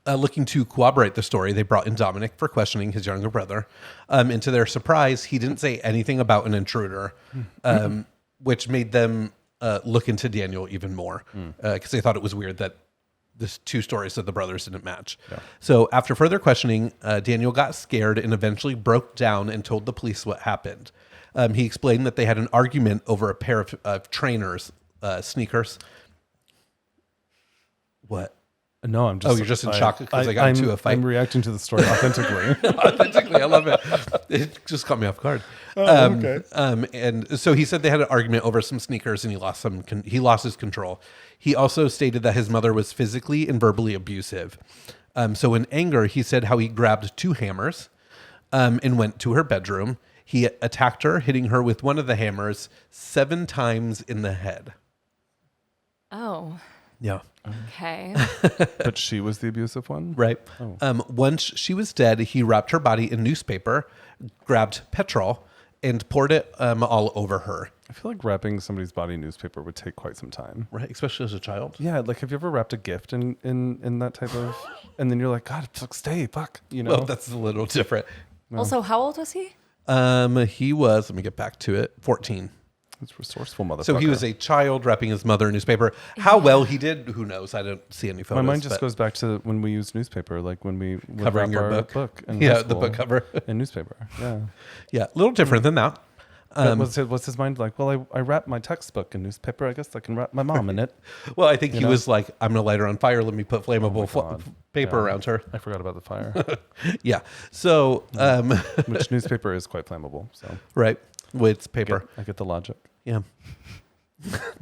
Speaker 1: Looking to corroborate the story, they brought in Dominic for questioning his younger brother. And to their surprise, he didn't say anything about an intruder, which made them look into Daniel even more because they thought it was weird that the two stories of the brothers didn't match. Yeah. So after further questioning, Daniel got scared and eventually broke down and told the police what happened. He explained that they had an argument over a pair of trainers, sneakers. What?
Speaker 2: No, I'm just.
Speaker 1: Oh, you're just in shock because I got into a fight.
Speaker 2: I'm reacting to the story authentically.
Speaker 1: Authentically, I love it. It just caught me off guard.
Speaker 2: Okay.
Speaker 1: And so he said they had an argument over some sneakers, and he lost his control. He also stated that his mother was physically and verbally abusive. So in anger, he said how he grabbed 2 hammers and went to her bedroom. He attacked her, hitting her with one of the hammers 7 times in the head.
Speaker 3: Oh,
Speaker 1: Yeah.
Speaker 3: okay.
Speaker 2: But she was the abusive one?
Speaker 1: Right. Once she was dead, he wrapped her body in newspaper, grabbed petrol, and poured it all over her.
Speaker 2: I feel like wrapping somebody's body in newspaper would take quite some time.
Speaker 1: Right, especially as a child.
Speaker 2: Yeah, like have you ever wrapped a gift in that type of, and then you're like, God, stay, fuck, you know?
Speaker 1: Well, that's a little different.
Speaker 3: Also, how old was he?
Speaker 1: He was, let me get back to it, 14.
Speaker 2: It's resourceful motherfucker.
Speaker 1: So he was a child wrapping his mother in newspaper. How well he did, who knows? I don't see any photos.
Speaker 2: My mind just
Speaker 1: but
Speaker 2: goes back to when we used newspaper, like when we would
Speaker 1: Covering
Speaker 2: wrap
Speaker 1: your
Speaker 2: our
Speaker 1: book.
Speaker 2: in
Speaker 1: Yeah,
Speaker 2: high
Speaker 1: the book
Speaker 2: school
Speaker 1: cover.
Speaker 2: in newspaper. Yeah.
Speaker 1: Yeah, a little different than that.
Speaker 2: But what's his mind like? Well, I wrapped my textbook in newspaper. I guess I can wrap my mom in it.
Speaker 1: Well, I think he
Speaker 2: know?
Speaker 1: was like, I'm going to light her on fire. Let me put flammable
Speaker 2: God.
Speaker 1: paper
Speaker 2: Yeah.
Speaker 1: around her.
Speaker 2: I forgot about the fire,
Speaker 1: Yeah. So,
Speaker 2: which newspaper is quite flammable. So
Speaker 1: right. With paper.
Speaker 2: I get the logic.
Speaker 1: Yeah.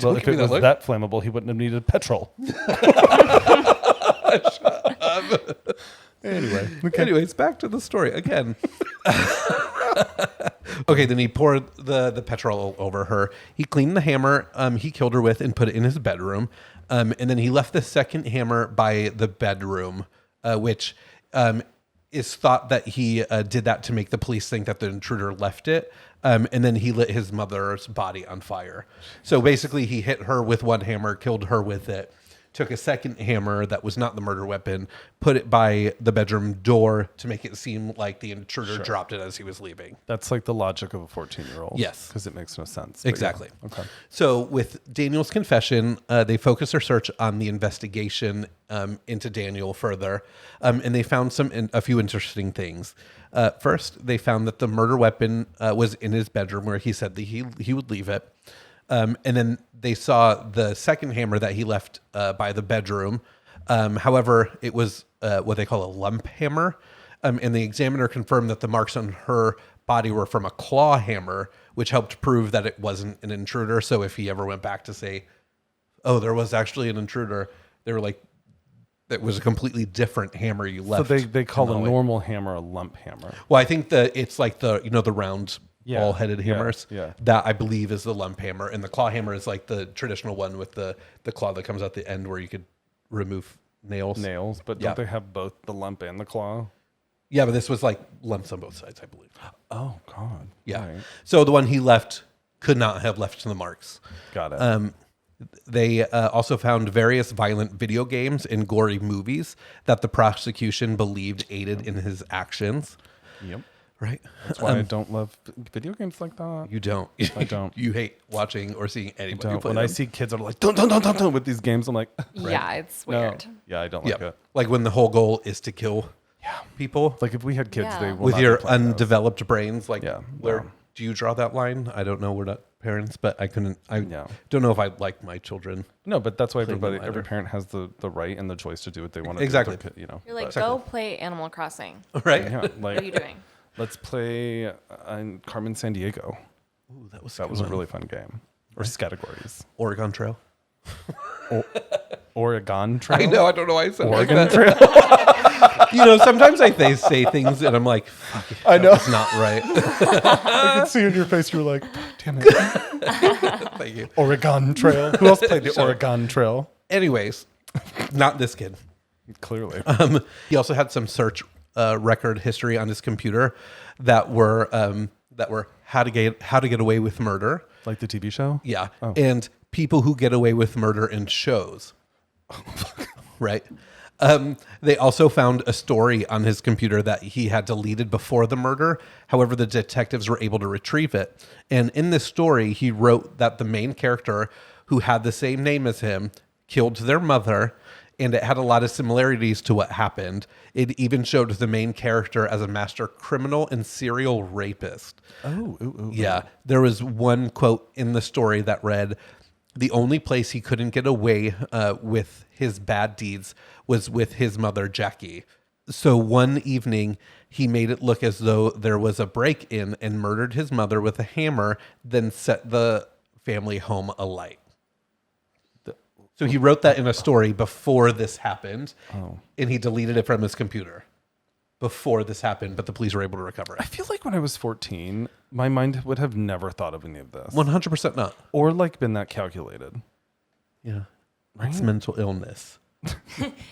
Speaker 2: Well, if
Speaker 1: give me
Speaker 2: it
Speaker 1: that
Speaker 2: was
Speaker 1: look.
Speaker 2: that flammable, he wouldn't have needed petrol. Anyway,
Speaker 1: Anyways, back to the story again. Okay, then he poured the petrol over her. He cleaned the hammer he killed her with and put it in his bedroom. And then he left the second hammer by the bedroom, which is thought that he did that to make the police think that the intruder left it. And then he lit his mother's body on fire. So basically, he hit her with one hammer, killed her with it, took a second hammer that was not the murder weapon, put it by the bedroom door to make it seem like the intruder dropped it as he was leaving.
Speaker 2: that's like the logic of a 14-year-old.
Speaker 1: Yes.
Speaker 2: because it makes no sense. But
Speaker 1: Exactly.
Speaker 2: yeah. Okay.
Speaker 1: So with Daniel's confession, they focused their search on the investigation into Daniel further, and they found a few interesting things. First, they found that the murder weapon was in his bedroom where he said that he would leave it. And then they saw the second hammer that he left by the bedroom. However, it was what they call a lump hammer. And the examiner confirmed that the marks on her body were from a claw hammer, which helped prove that it wasn't an intruder. So if he ever went back to say, oh, there was actually an intruder, they were like, that was a completely different hammer you left.
Speaker 2: So they call
Speaker 1: in
Speaker 2: a
Speaker 1: the
Speaker 2: normal hammer a lump hammer.
Speaker 1: Well, I think that it's like the round ball-headed hammers.
Speaker 2: Yeah.
Speaker 1: That I believe is the lump hammer, and the claw hammer is like the traditional one with the claw that comes out the end where you could remove nails.
Speaker 2: But don't they have both the lump and the claw?
Speaker 1: Yeah, but this was like lumps on both sides, I believe.
Speaker 2: Oh God.
Speaker 1: Yeah.
Speaker 2: Right.
Speaker 1: So the one he left could not have left the marks.
Speaker 2: Got it.
Speaker 1: They also found various violent video games and gory movies that the prosecution believed aided in his actions.
Speaker 2: Yep.
Speaker 1: Right?
Speaker 2: That's why I don't love video games like that.
Speaker 1: You don't.
Speaker 2: I don't.
Speaker 1: You hate watching or seeing anybody play
Speaker 2: When
Speaker 1: them.
Speaker 2: I see kids that are like, don't with these games, I'm like,
Speaker 3: Yeah, it's weird.
Speaker 2: no. Yeah, I don't like it.
Speaker 1: Like when the whole goal is to kill people.
Speaker 2: Like if we had kids,
Speaker 3: Yeah.
Speaker 2: they will
Speaker 1: With
Speaker 2: not
Speaker 1: your
Speaker 2: be playing those.
Speaker 1: undeveloped brains, like where
Speaker 2: no.
Speaker 1: do you draw that line? I don't know. We're not parents, but I don't know if I'd like my children.
Speaker 2: No, but that's why
Speaker 1: them
Speaker 2: every
Speaker 1: either.
Speaker 2: parent has the right and the choice to do what they want to
Speaker 1: Exactly.
Speaker 2: do. You know,
Speaker 3: You're like,
Speaker 2: but-
Speaker 3: go play Animal Crossing.
Speaker 1: Right?
Speaker 2: yeah,
Speaker 3: What
Speaker 2: like
Speaker 3: are you doing?
Speaker 2: let's play Carmen San Diego.
Speaker 1: Ooh, that was
Speaker 2: That was a really fun game. Or categories.
Speaker 1: Oregon Trail.
Speaker 2: Oregon Trail.
Speaker 1: I know. I don't know why I said
Speaker 2: Oregon
Speaker 1: like
Speaker 2: Trail.
Speaker 1: that. Sometimes they say things and I'm like, fuck,
Speaker 2: I know.
Speaker 1: that's not right.
Speaker 2: I could see in your face you were like, damn it.
Speaker 1: Thank you.
Speaker 2: Oregon Trail. Who else played the Oregon Trail?
Speaker 1: Anyways, not this kid.
Speaker 2: Clearly.
Speaker 1: He also had some search record history on his computer that were how to get away with murder.
Speaker 2: Like the TV show?
Speaker 1: Yeah,
Speaker 2: Oh.
Speaker 1: and people who get away with murder in shows. Right. They also found a story on his computer that he had deleted before the murder. However, the detectives were able to retrieve it. And in this story, he wrote that the main character, who had the same name as him, killed their mother, and it had a lot of similarities to what happened. It even showed the main character as a master criminal and serial rapist.
Speaker 2: Oh,
Speaker 1: Yeah. There was one quote in the story that read, "The only place he couldn't get away with his bad deeds was with his mother, Jackie. So one evening, he made it look as though there was a break-in and murdered his mother with a hammer, then set the family home alight." So he wrote that in a story before this happened, and he deleted it from his computer before this happened, but the police were able to recover
Speaker 2: I
Speaker 1: it.
Speaker 2: feel like when I was 14, my mind would have never thought of any of this.
Speaker 1: 100% not.
Speaker 2: Or like been that calculated.
Speaker 1: Yeah. It's mental illness.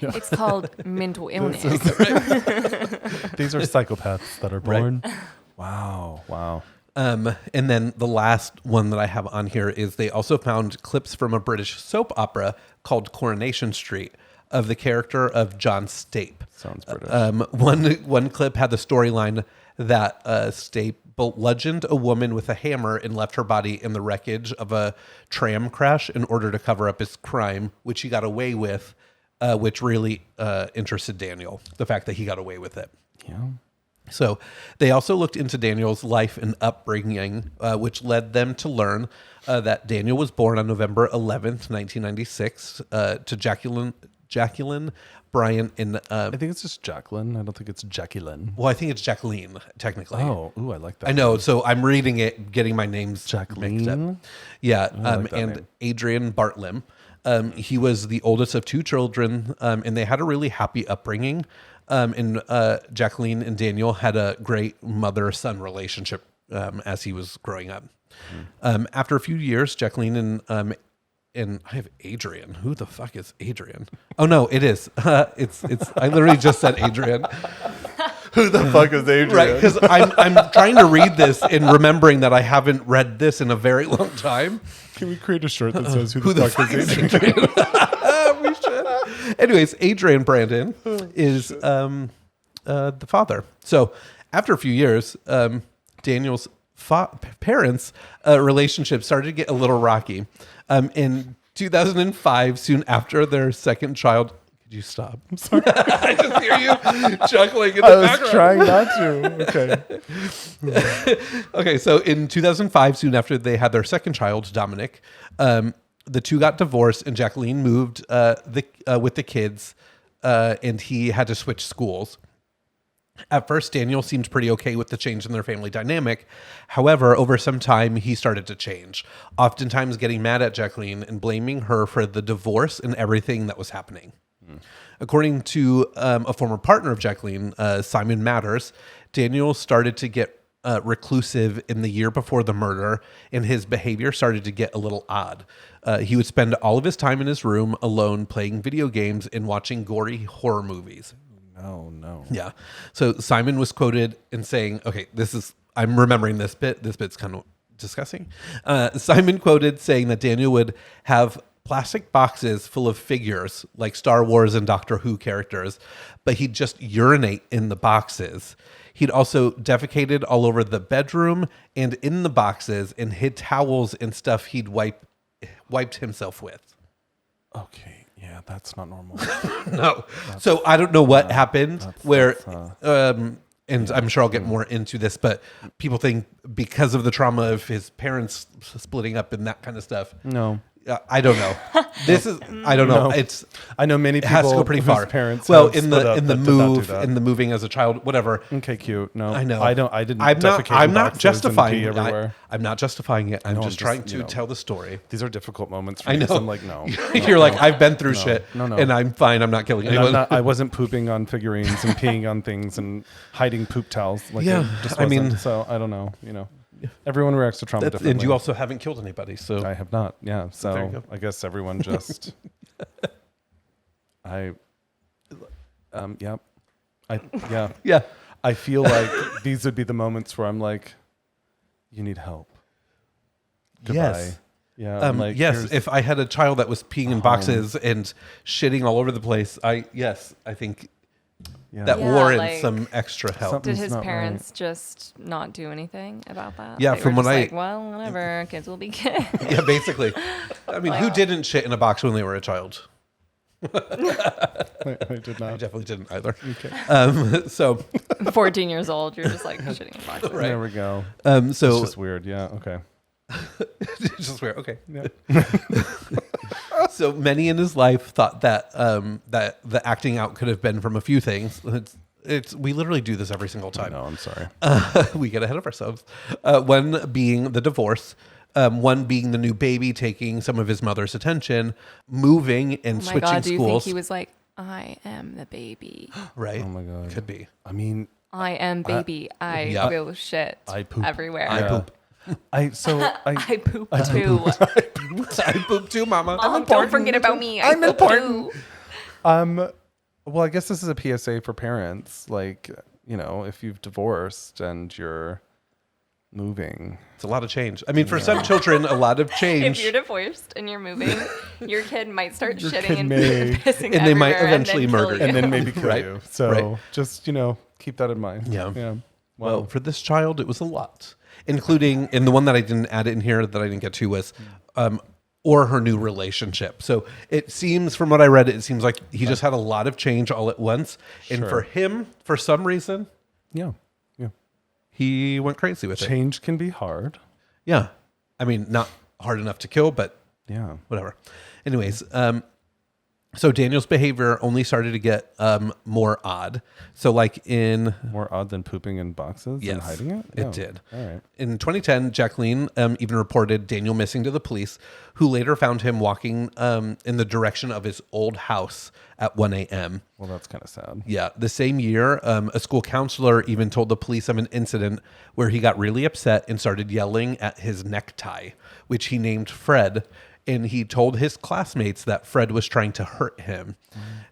Speaker 3: It's called mental illness.
Speaker 2: These are psychopaths that are born. Wow.
Speaker 1: And then the last one that I have on here is they also found clips from a British soap opera called Coronation Street of the character of John Stape.
Speaker 2: Sounds British.
Speaker 1: One clip had the storyline that Stape bludgeoned a woman with a hammer and left her body in the wreckage of a tram crash in order to cover up his crime, which he got away with, which really interested Daniel, the fact that he got away with it.
Speaker 2: Yeah.
Speaker 1: So they also looked into Daniel's life and upbringing, which led them to learn that Daniel was born on November 11th, 1996, to Jacqueline, Brian, and...
Speaker 2: I think it's just Jacqueline. I don't think it's Jacqueline.
Speaker 1: well, I think it's Jacqueline, technically.
Speaker 2: Oh, ooh, I like that.
Speaker 1: I know. So I'm reading it, getting my names
Speaker 2: Jacqueline?
Speaker 1: mixed up. Yeah.
Speaker 2: like that
Speaker 1: And
Speaker 2: name.
Speaker 1: Adrian Bartlam. He was the oldest of two children, and they had a really happy upbringing. And Jacqueline and Daniel had a great mother-son relationship as he was growing up. After a few years, Jacqueline and I have Adrian. Who the fuck is Adrian? Oh no, it is. It's. I literally just said Adrian.
Speaker 2: Who the fuck is Adrian?
Speaker 1: Right, because I'm trying to read this and remembering that I haven't read this in a very long time.
Speaker 2: Can we create a shirt that says
Speaker 1: Who the fuck is Adrian? We should. Anyways, Adrian Brandon is the father. So after a few years, Daniel's parents' relationship started to get a little rocky. In 2005, soon after their second child. Could you stop? I'm sorry. I just hear you chuckling in the background.
Speaker 2: trying not to. Okay.
Speaker 1: Okay, so in 2005, soon after they had their second child, Dominic, the two got divorced, and Jacqueline moved with the kids, and he had to switch schools. At first, Daniel seemed pretty okay with the change in their family dynamic. However, over some time, he started to change, oftentimes getting mad at Jacqueline and blaming her for the divorce and everything that was happening. According to a former partner of Jacqueline, Simon Matters, Daniel started to get reclusive in the year before the murder, and his behavior started to get a little odd. He would spend all of his time in his room alone playing video games and watching gory horror movies.
Speaker 2: No.
Speaker 1: Yeah. So Simon was quoted in saying, okay, I'm remembering this bit. This bit's kind of disgusting. Simon quoted saying that Daniel would have plastic boxes full of figures like Star Wars and Doctor Who characters, but he'd just urinate in the boxes. He'd also defecated all over the bedroom and in the boxes and hid towels and stuff he'd wiped himself with.
Speaker 2: Okay, yeah, that's not normal.
Speaker 1: No. So I don't know what happened and I'm sure I'll get more into this, but people think because of the trauma of his parents splitting up and that kind of stuff.
Speaker 2: No.
Speaker 1: I don't know. I don't know.
Speaker 2: No.
Speaker 1: I
Speaker 2: know many
Speaker 1: it has to
Speaker 2: people
Speaker 1: go pretty
Speaker 2: whose
Speaker 1: far.
Speaker 2: parents
Speaker 1: Well,
Speaker 2: have
Speaker 1: in
Speaker 2: split up
Speaker 1: the
Speaker 2: that did not do
Speaker 1: move,
Speaker 2: that.
Speaker 1: in the moving as a child, whatever.
Speaker 2: Okay, cute. No,
Speaker 1: I know.
Speaker 2: I didn't.
Speaker 1: I'm not justifying it.
Speaker 2: everywhere.
Speaker 1: I'm not justifying it. I'm
Speaker 2: No,
Speaker 1: just
Speaker 2: I'm
Speaker 1: trying
Speaker 2: just,
Speaker 1: to
Speaker 2: you know,
Speaker 1: tell the story.
Speaker 2: These are difficult moments for
Speaker 1: I
Speaker 2: me.
Speaker 1: know.
Speaker 2: So I'm like, no.
Speaker 1: You're like, I've been through shit,
Speaker 2: No.
Speaker 1: and I'm fine. I'm not killing
Speaker 2: And
Speaker 1: anyone.
Speaker 2: I wasn't pooping on figurines and peeing on things and hiding poop towels. Like
Speaker 1: Yeah,
Speaker 2: it just
Speaker 1: I
Speaker 2: wasn't.
Speaker 1: mean-
Speaker 2: So I don't know. Everyone reacts to trauma differently.
Speaker 1: And you also haven't killed anybody, so
Speaker 2: I have not. Yeah.
Speaker 1: There you
Speaker 2: So
Speaker 1: go.
Speaker 2: I guess everyone just.
Speaker 1: yeah.
Speaker 2: I feel like these would be the moments where I'm like, you need help. Goodbye.
Speaker 1: Yes.
Speaker 2: Yeah. I'm like,
Speaker 1: yes,
Speaker 2: here's-
Speaker 1: if I had a child that was peeing in boxes and shitting all over the place, I think
Speaker 2: yeah.
Speaker 1: that
Speaker 3: Yeah,
Speaker 1: warrants
Speaker 3: like-
Speaker 1: some extra help.
Speaker 2: Something-
Speaker 3: Did
Speaker 2: It's
Speaker 3: his
Speaker 2: not
Speaker 3: parents just not do anything about that?
Speaker 1: Yeah,
Speaker 3: They
Speaker 1: from
Speaker 3: were
Speaker 1: what
Speaker 3: just
Speaker 1: I-
Speaker 3: like, well, whatever, kids will be kids.
Speaker 1: Yeah, basically. I mean, who didn't shit in a box when they were a child?
Speaker 2: I did
Speaker 1: I
Speaker 2: not.
Speaker 1: definitely didn't either.
Speaker 2: Okay.
Speaker 1: So
Speaker 3: 14 years old, you're just like shitting in boxes.
Speaker 1: Right.
Speaker 2: There we go. It's
Speaker 1: so
Speaker 2: just weird. Yeah. Okay.
Speaker 1: it's just weird. Okay.
Speaker 2: Yeah.
Speaker 1: So many in his life thought that that the acting out could have been from a few things. We literally do this every single time.
Speaker 2: No, I'm sorry.
Speaker 1: We get ahead of ourselves. One being the divorce, one being the new baby taking some of his mother's attention, moving and
Speaker 3: Oh my
Speaker 1: switching
Speaker 3: God, do you think
Speaker 1: schools.
Speaker 3: he was like, I am the baby.
Speaker 1: Right?
Speaker 2: Oh my God.
Speaker 1: Could be.
Speaker 2: I mean,
Speaker 3: I am baby. I
Speaker 1: Yeah.
Speaker 3: will shit
Speaker 2: I poop.
Speaker 3: everywhere.
Speaker 1: I poop.
Speaker 3: I poop too.
Speaker 1: I poop too, Mama.
Speaker 3: Mom, don't forget about me. I'm important.
Speaker 2: well, I guess this is a PSA for parents. Like, if you've divorced and you're moving.
Speaker 1: It's a lot of change. I mean, for some children, a lot of change.
Speaker 3: If you're divorced and you're moving, your kid might start
Speaker 2: Your
Speaker 3: shitting
Speaker 2: kid
Speaker 3: and
Speaker 2: may-
Speaker 3: pissing
Speaker 1: and they might
Speaker 3: everywhere
Speaker 1: eventually
Speaker 3: and then kill
Speaker 1: murder
Speaker 3: you.
Speaker 2: And then maybe kill
Speaker 1: Right.
Speaker 2: you. So
Speaker 1: Right.
Speaker 2: just, keep that in mind.
Speaker 1: Yeah.
Speaker 2: Yeah.
Speaker 1: Well, for this child, it was a lot, including, and the one that I didn't add in here that I didn't get to was, or her new relationship. So it seems, from what I read, it seems like he just had a lot of change all at once. And
Speaker 2: Sure.
Speaker 1: for him, for some reason,
Speaker 2: Yeah. Yeah.
Speaker 1: he went crazy with it.
Speaker 2: Change can be hard.
Speaker 1: Yeah. I mean, not hard enough to kill, but
Speaker 2: Yeah.
Speaker 1: whatever. Anyways, so Daniel's behavior only started to get more odd. So like in
Speaker 2: More odd than pooping in boxes and
Speaker 1: Yes,
Speaker 2: hiding it?
Speaker 1: it
Speaker 2: No.
Speaker 1: did.
Speaker 2: All right.
Speaker 1: In 2010, Jacqueline even reported Daniel missing to the police, who later found him walking in the direction of his old house at 1 a.m.
Speaker 2: Well, that's kind of sad.
Speaker 1: Yeah, the same year, a school counselor even told the police of an incident where he got really upset and started yelling at his necktie, which he named Fred. And he told his classmates that Fred was trying to hurt him.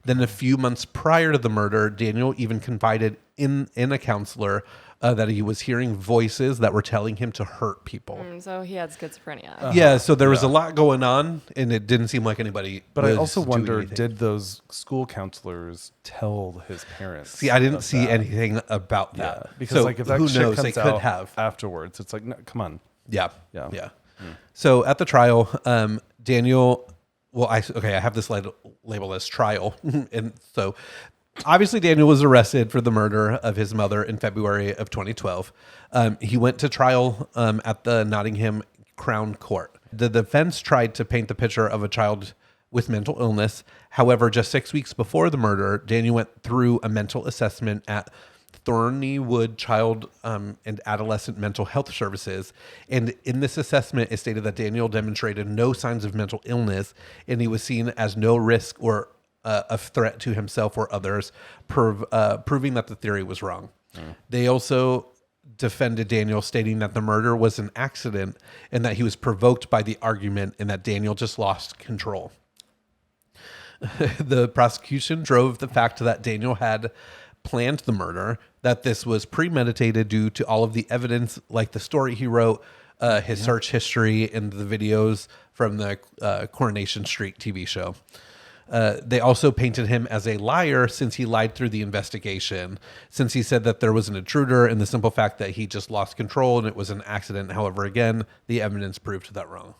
Speaker 1: Then a few months prior to the murder, Daniel even confided in a counselor that he was hearing voices that were telling him to hurt people.
Speaker 3: So he had schizophrenia.
Speaker 1: Yeah, so there was a lot going on, and it didn't seem like anybody.
Speaker 2: But I
Speaker 1: was
Speaker 2: also
Speaker 1: doing
Speaker 2: wonder,
Speaker 1: anything.
Speaker 2: did those school counselors tell his parents?
Speaker 1: See, I didn't
Speaker 2: of
Speaker 1: see
Speaker 2: that?
Speaker 1: anything about
Speaker 2: Yeah,
Speaker 1: that.
Speaker 2: because
Speaker 1: So
Speaker 2: if that
Speaker 1: who
Speaker 2: shit
Speaker 1: knows,
Speaker 2: comes
Speaker 1: they
Speaker 2: out
Speaker 1: could have.
Speaker 2: afterwards, it's like, no, come on.
Speaker 1: Yeah.
Speaker 2: Yeah.
Speaker 1: Yeah. So at the trial, Daniel, I have this label as trial. And so obviously Daniel was arrested for the murder of his mother in February of 2012. He went to trial at the Nottingham Crown Court. The defense tried to paint the picture of a child with mental illness. However, just 6 weeks before the murder, Daniel went through a mental assessment at Thornywood Child and Adolescent Mental Health Services. And in this assessment, it stated that Daniel demonstrated no signs of mental illness, and he was seen as no risk or a threat to himself or others, proving that the theory was wrong. They also defended Daniel, stating that the murder was an accident and that he was provoked by the argument and that Daniel just lost control. The prosecution drove the fact that Daniel had planned the murder, that this was premeditated due to all of the evidence, like the story he wrote, his search history, and the videos from the Coronation Street TV show. They also painted him as a liar since he lied through the investigation, since he said that there was an intruder and the simple fact that he just lost control and it was an accident. However, again, the evidence proved that wrong.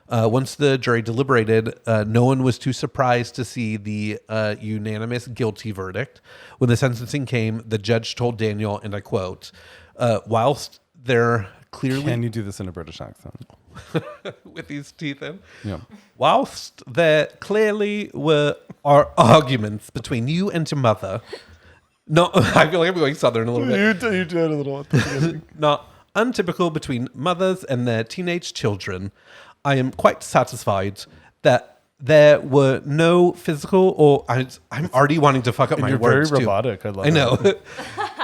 Speaker 1: Once the jury deliberated, no one was too surprised to see the unanimous guilty verdict. When the sentencing came, the judge told Daniel, and I quote, whilst there clearly...
Speaker 2: Can you do this in a British accent?
Speaker 1: With these teeth in?
Speaker 2: Yeah.
Speaker 1: Whilst there clearly were arguments between you and your mother... No, I feel like I'm going southern a little bit.
Speaker 2: You did a little.
Speaker 1: Not untypical between mothers and their teenage children, I am quite satisfied that there were no physical or... I'm already wanting to fuck up my words,
Speaker 2: very
Speaker 1: too.
Speaker 2: robotic. I love
Speaker 1: I know.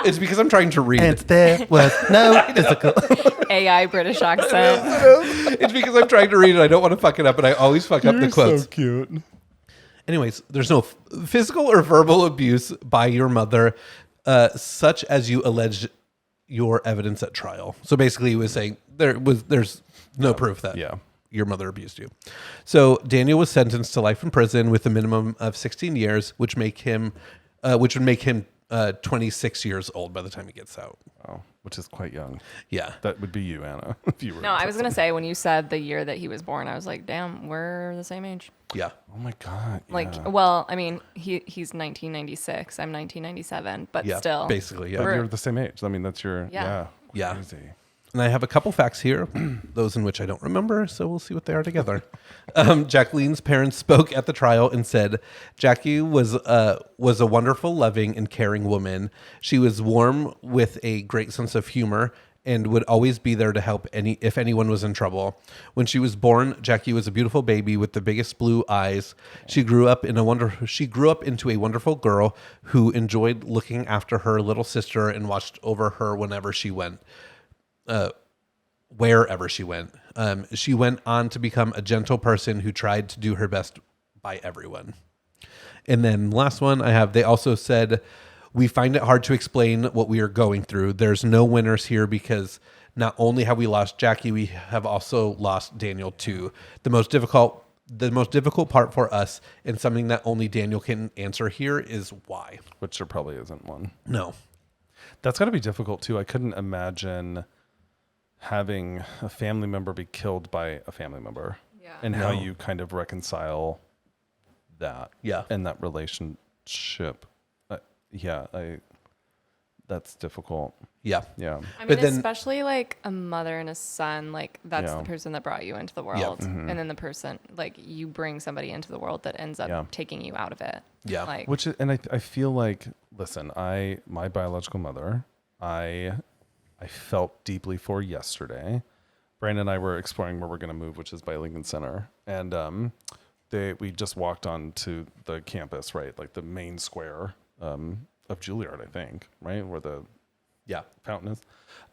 Speaker 1: It's because I'm trying to read.
Speaker 2: And there was no physical...
Speaker 3: AI British accent.
Speaker 1: It's because I'm trying to read it. I don't want to fuck it up, and I always fuck up the quotes.
Speaker 2: So cute.
Speaker 1: Anyways, there's no physical or verbal abuse by your mother, such as you alleged your evidence at trial. So basically, he was saying there's no proof that your mother abused you. So Daniel was sentenced to life in prison with a minimum of 16 years, which would make him 26 years old by the time he gets out.
Speaker 2: Wow, which is quite young.
Speaker 1: Yeah.
Speaker 2: That would be you, Anna. If you were
Speaker 3: No, I was going to say, when you said the year that he was born, I was like, damn, we're the same age.
Speaker 1: Yeah.
Speaker 2: Oh my God.
Speaker 3: Like, well, I mean, he's 1996. I'm 1997, but still.
Speaker 1: Basically, yeah.
Speaker 2: But you're the same age. I mean, that's your...
Speaker 3: Yeah.
Speaker 2: Crazy.
Speaker 1: And I have a couple facts here, those in which I don't remember, so we'll see what they are together. Jacqueline's parents spoke at the trial and said, Jackie was a wonderful, loving, and caring woman. She was warm with a great sense of humor and would always be there to help if anyone was in trouble. When she was born, Jackie was a beautiful baby with the biggest blue eyes. She grew up into a wonderful girl who enjoyed looking after her little sister and watched over her whenever she went. Wherever she went. She went on to become a gentle person who tried to do her best by everyone. And then last one I have, they also said, we find it hard to explain what we are going through. There's no winners here because not only have we lost Jackie, we have also lost Daniel too. The most difficult part for us, and something that only Daniel can answer here, is why.
Speaker 2: Which there probably isn't one.
Speaker 1: No.
Speaker 2: That's got to be difficult too. I couldn't imagine having a family member be killed by a family member, and how you kind of reconcile that, and that relationship. That's difficult.
Speaker 1: Yeah.
Speaker 3: I mean, especially like a mother and a son, like that's the person that brought you into the world, and then the person, like, you bring somebody into the world that ends up taking you out of it.
Speaker 1: Yeah.
Speaker 3: Like,
Speaker 2: I feel like, listen, my biological mother, I felt deeply for yesterday. Brandon and I were exploring where we're going to move, which is by Lincoln Center. And we just walked on to the campus, right? Like the main square of Juilliard, I think, right? Where the fountain is.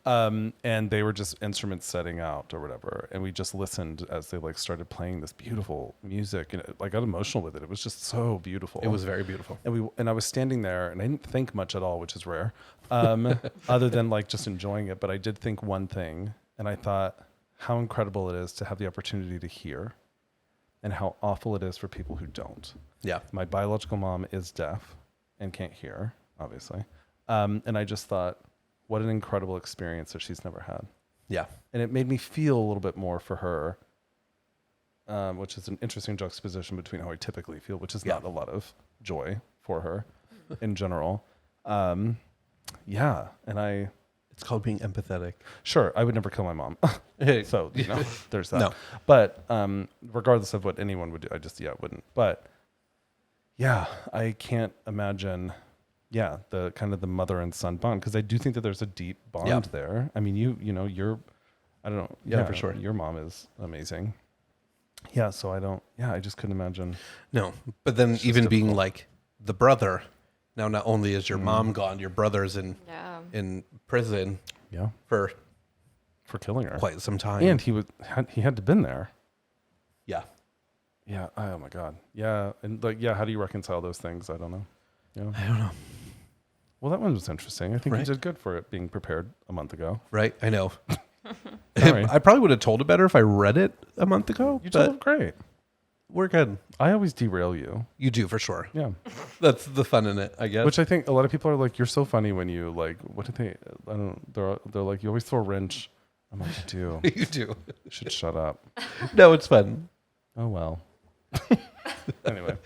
Speaker 2: And they were just instruments setting out or whatever. And we just listened as they like started playing this beautiful music. And I got emotional with it. It was just so beautiful.
Speaker 1: It was very beautiful.
Speaker 2: And I was standing there and I didn't think much at all, which is rare, other than like just enjoying it. But I did think one thing, and I thought how incredible it is to have the opportunity to hear, and how awful it is for people who don't.
Speaker 1: Yeah.
Speaker 2: My biological mom is deaf and can't hear, obviously. And I just thought, what an incredible experience that she's never had.
Speaker 1: Yeah.
Speaker 2: And it made me feel a little bit more for her, which is an interesting juxtaposition between how I typically feel, which is not a lot of joy for her in general. And
Speaker 1: it's called being empathetic.
Speaker 2: Sure, I would never kill my mom. So, there's that.
Speaker 1: No.
Speaker 2: But regardless of what anyone would do, I just, wouldn't. But yeah, I can't imagine, the kind of the mother and son bond, because I do think that there's a deep bond there. I mean, you're, I don't know.
Speaker 1: Yeah, for sure.
Speaker 2: Your mom is amazing. Yeah, so I just couldn't imagine.
Speaker 1: No, but then even being
Speaker 2: difficult.
Speaker 1: like the brother, now not only is your mom gone, your brother's in prison
Speaker 2: Yeah,
Speaker 1: for
Speaker 2: killing her.
Speaker 1: quite some time.
Speaker 2: And he had to been there.
Speaker 1: Yeah.
Speaker 2: Yeah. Oh my God. Yeah. And like, yeah. How do you reconcile those things? I don't know. Yeah.
Speaker 1: I don't know.
Speaker 2: Well, that one was interesting. I think you
Speaker 1: Right.
Speaker 2: did good for it being prepared a month ago.
Speaker 1: Right? I know.
Speaker 2: Sorry.
Speaker 1: I probably would have told it better if I read it a month ago.
Speaker 2: You
Speaker 1: but
Speaker 2: told it great.
Speaker 1: we're good.
Speaker 2: I always derail you.
Speaker 1: You do for sure.
Speaker 2: Yeah.
Speaker 1: That's the fun in it, I guess.
Speaker 2: Which I think a lot of people are like, you're so funny when you like, what do they, I don't, they're like, you always throw a wrench. I'm like, I do.
Speaker 1: you do.
Speaker 2: You should shut up.
Speaker 1: No, it's fun.
Speaker 2: Oh, well. Anyway.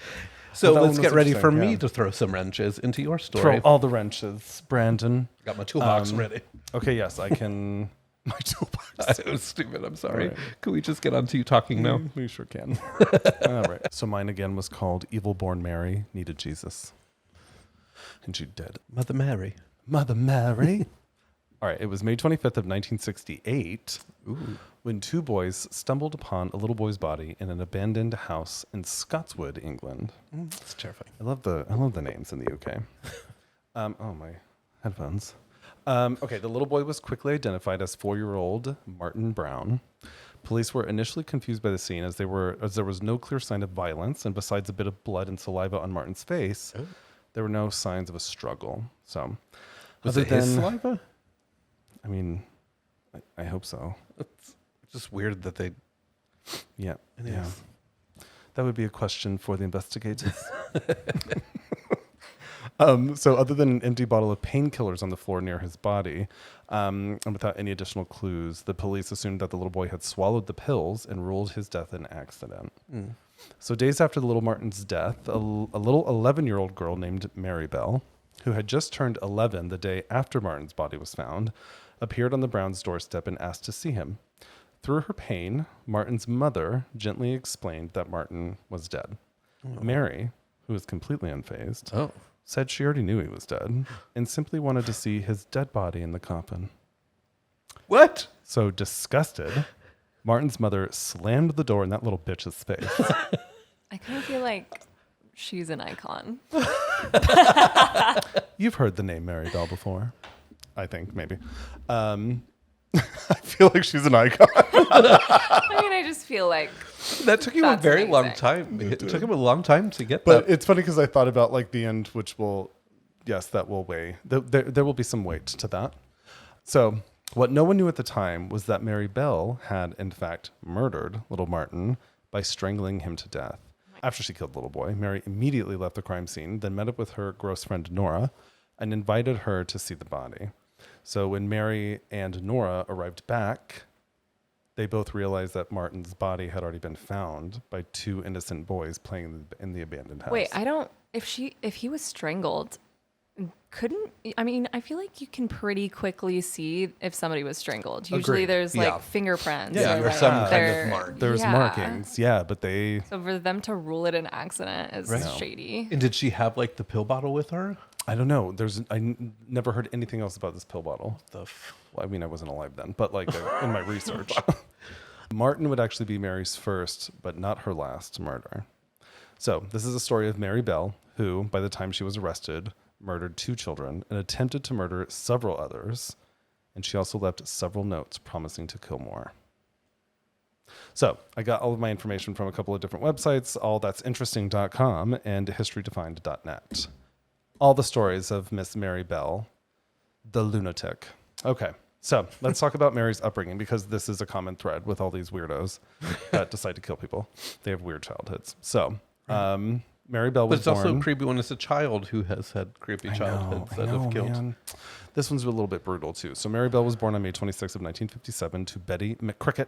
Speaker 1: So
Speaker 2: Well, that
Speaker 1: let's
Speaker 2: one
Speaker 1: get
Speaker 2: was
Speaker 1: ready for
Speaker 2: interesting,
Speaker 1: me
Speaker 2: yeah.
Speaker 1: to throw some wrenches into your story.
Speaker 2: Throw all the wrenches, Brandon.
Speaker 1: Got my toolbox ready.
Speaker 2: Okay, yes, I can. My toolbox.
Speaker 1: I was stupid. I'm sorry.
Speaker 2: Right.
Speaker 1: Can we just get on to you talking now?
Speaker 2: We sure can. All right. So mine again was called Evil Born Mary Needed Jesus. And she did.
Speaker 1: Mother Mary.
Speaker 2: Mother Mary. All right. It was May 25th of 1968 when two boys stumbled upon a little boy's body in an abandoned house in Scotswood, England.
Speaker 1: It's terrifying.
Speaker 2: I love the names in the UK. Oh, my headphones. Okay, the little boy was quickly identified as 4-year-old Martin Brown. Police were initially confused by the scene as there was no clear sign of violence, and besides a bit of blood and saliva on Martin's face, there were no signs of a struggle. So,
Speaker 1: Was it his saliva?
Speaker 2: I mean, I hope so.
Speaker 1: It's just weird that they...
Speaker 2: Yeah,
Speaker 1: It
Speaker 2: yeah.
Speaker 1: is.
Speaker 2: That would be a question for the investigators. So other than an empty bottle of painkillers on the floor near his body, and without any additional clues, the police assumed that the little boy had swallowed the pills and ruled his death an accident. So days after the little Martin's death, a little 11-year-old girl named Mary Bell, who had just turned 11 the day after Martin's body was found, appeared on the Browns' doorstep and asked to see him. Through her pain, Martin's mother gently explained that Martin was dead. Mary, who was completely unfazed, said she already knew he was dead and simply wanted to see his dead body in the coffin.
Speaker 1: What?
Speaker 2: So disgusted, Martin's mother slammed the door in that little bitch's face.
Speaker 3: I kind of feel like she's an icon.
Speaker 2: You've heard the name Mary Bell before. I think, maybe. I feel like she's an icon.
Speaker 3: I mean, I just feel like
Speaker 1: That took you a
Speaker 3: That's
Speaker 1: very long
Speaker 3: amazing.
Speaker 1: time. It took him a long time to get
Speaker 2: But
Speaker 1: that.
Speaker 2: it's funny because I thought about like the end, which will, yes, that will weigh. There will be some weight to that. So what no one knew at the time was that Mary Bell had, in fact, murdered little Martin by strangling him to death. After she killed the little boy, Mary immediately left the crime scene, then met up with her gross friend Nora and invited her to see the body. So when Mary and Nora arrived back, they both realized that Martin's body had already been found by two innocent boys playing in the abandoned house.
Speaker 3: wait, I don't. If he was strangled, I mean, I feel like you can pretty quickly see if somebody was strangled. Usually,
Speaker 1: Agreed.
Speaker 3: there's like
Speaker 1: Yeah.
Speaker 3: fingerprints.
Speaker 1: Yeah,
Speaker 3: or
Speaker 1: or
Speaker 3: like
Speaker 1: some kind of
Speaker 3: their-
Speaker 1: mark.
Speaker 2: There's
Speaker 3: yeah.
Speaker 2: markings, yeah, but they...
Speaker 3: So for them to rule it an accident is
Speaker 1: Right.
Speaker 3: shady.
Speaker 1: And did she have like the pill bottle with her?
Speaker 2: I don't know. Never heard anything else about this pill bottle. Well, I mean, I wasn't alive then, but like in my research. Martin would actually be Mary's first, but not her last murder. So this is a story of Mary Bell, who, by the time she was arrested, murdered 2 children and attempted to murder several others. And she also left several notes promising to kill more. So I got all of my information from a couple of different websites, allthat'sinteresting.com and historydefined.net. All the stories of Miss Mary Bell, the lunatic. Okay, so let's talk about Mary's upbringing because this is a common thread with all these weirdos that decide to kill people. They have weird childhoods. So Mary Bell
Speaker 1: But
Speaker 2: was
Speaker 1: it's also
Speaker 2: born...
Speaker 1: creepy when it's a child who has had creepy childhoods that have killed.
Speaker 2: Man. This one's a little bit brutal too. So Mary Bell was born on May 26th of 1957 to Betty McCricket.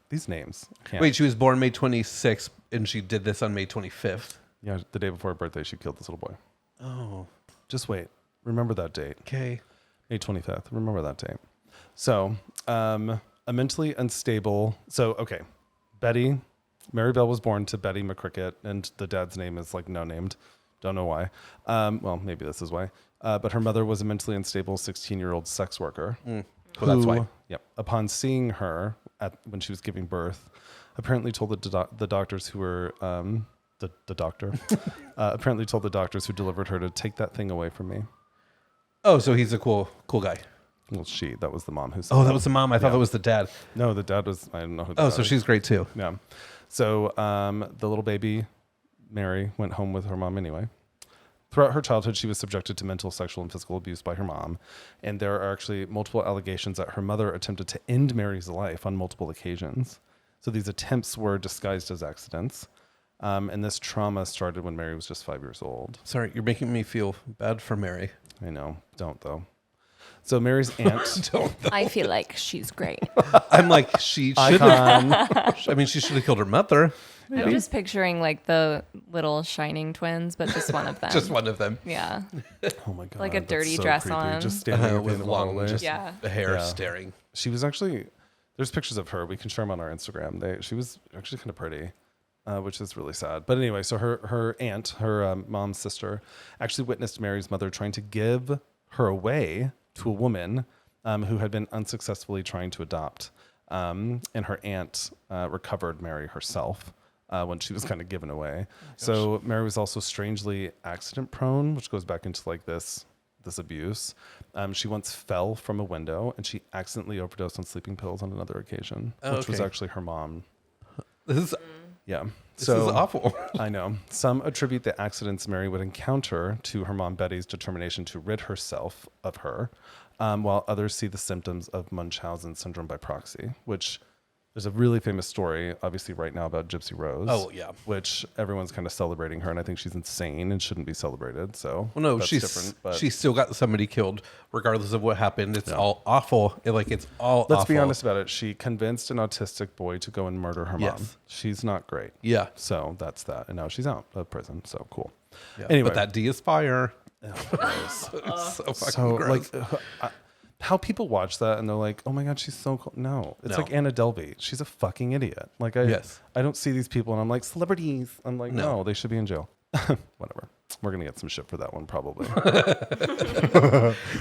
Speaker 2: These names.
Speaker 1: Wait, she was born May 26th and she did this on May 25th.
Speaker 2: Yeah, the day before her birthday, she killed this little boy.
Speaker 1: Oh,
Speaker 2: Just wait. Remember that date.
Speaker 1: okay.
Speaker 2: May 25th. Remember that date. So, a mentally unstable. So, okay. Mary Bell was born to Betty McCricket, and the dad's name is like no named. Don't know why. Well, maybe this is why. But her mother was a mentally unstable 16-year-old sex worker.
Speaker 1: Well, that's why.
Speaker 2: Yep. Upon seeing her when she was giving birth, apparently told the doctors who were the doctor apparently told the doctors who delivered her to take that thing away from me.
Speaker 1: Oh, so he's a cool guy.
Speaker 2: Well, that was the mom who said
Speaker 1: that was the mom. I thought that was the dad.
Speaker 2: No, the dad was, I don't know who the dad
Speaker 1: so
Speaker 2: is.
Speaker 1: she's great too.
Speaker 2: Yeah. So the little baby, Mary, went home with her mom anyway. Throughout her childhood, she was subjected to mental, sexual, and physical abuse by her mom. And there are actually multiple allegations that her mother attempted to end Mary's life on multiple occasions. So these attempts were disguised as accidents. And this trauma started when Mary was just 5 years old.
Speaker 1: Sorry, you're making me feel bad for Mary.
Speaker 2: I know. Don't, though. So Mary's aunt...
Speaker 3: I feel like she's great.
Speaker 1: I'm like, she should have... I mean, she should have killed her mother.
Speaker 3: Maybe. I'm just picturing like the little shining twins, but just one of them.
Speaker 1: Just one of them.
Speaker 3: Yeah.
Speaker 2: Oh my God.
Speaker 3: Like a dirty
Speaker 2: so
Speaker 3: dress
Speaker 2: creepy.
Speaker 3: on.
Speaker 2: Just standing
Speaker 1: with long hair staring.
Speaker 2: She was actually... There's pictures of her. We can share them on our Instagram. She was actually kind of pretty. Which is really sad. But anyway, so her aunt, her mom's sister, actually witnessed Mary's mother trying to give her away to a woman who had been unsuccessfully trying to adopt. And her aunt recovered Mary herself when she was kind of given away. So Mary was also strangely accident prone, which goes back into like this abuse. She once fell from a window and she accidentally overdosed on sleeping pills on another occasion, which was actually her mom.
Speaker 1: This is...
Speaker 2: Yeah.
Speaker 1: This is awful.
Speaker 2: I know. Some attribute the accidents Mary would encounter to her mom Betty's determination to rid herself of her, while others see the symptoms of Munchausen syndrome by proxy, which there's a really famous story, obviously right now, about Gypsy Rose.
Speaker 1: Oh, yeah.
Speaker 2: Which everyone's kind of celebrating her, and I think she's insane and shouldn't be celebrated. So,
Speaker 1: well, no,
Speaker 2: that's different. But
Speaker 1: she still got somebody killed, regardless of what happened. It's all awful. It's all
Speaker 2: Let's
Speaker 1: awful.
Speaker 2: be honest about it. She convinced an autistic boy to go and murder her mom.
Speaker 1: Yes.
Speaker 2: She's not great.
Speaker 1: Yeah.
Speaker 2: So that's that. And now she's out of prison. So cool.
Speaker 1: Yeah.
Speaker 2: Anyway.
Speaker 1: But that D is fire.
Speaker 2: So
Speaker 1: fucking gross.
Speaker 2: How people watch that and they're like, oh my God, she's so cool. No, it's like Anna Delvey. She's a fucking idiot. Like I don't see these people and I'm like, celebrities. I'm like, no, they should be in jail. Whatever. We're going to get some shit for that one probably.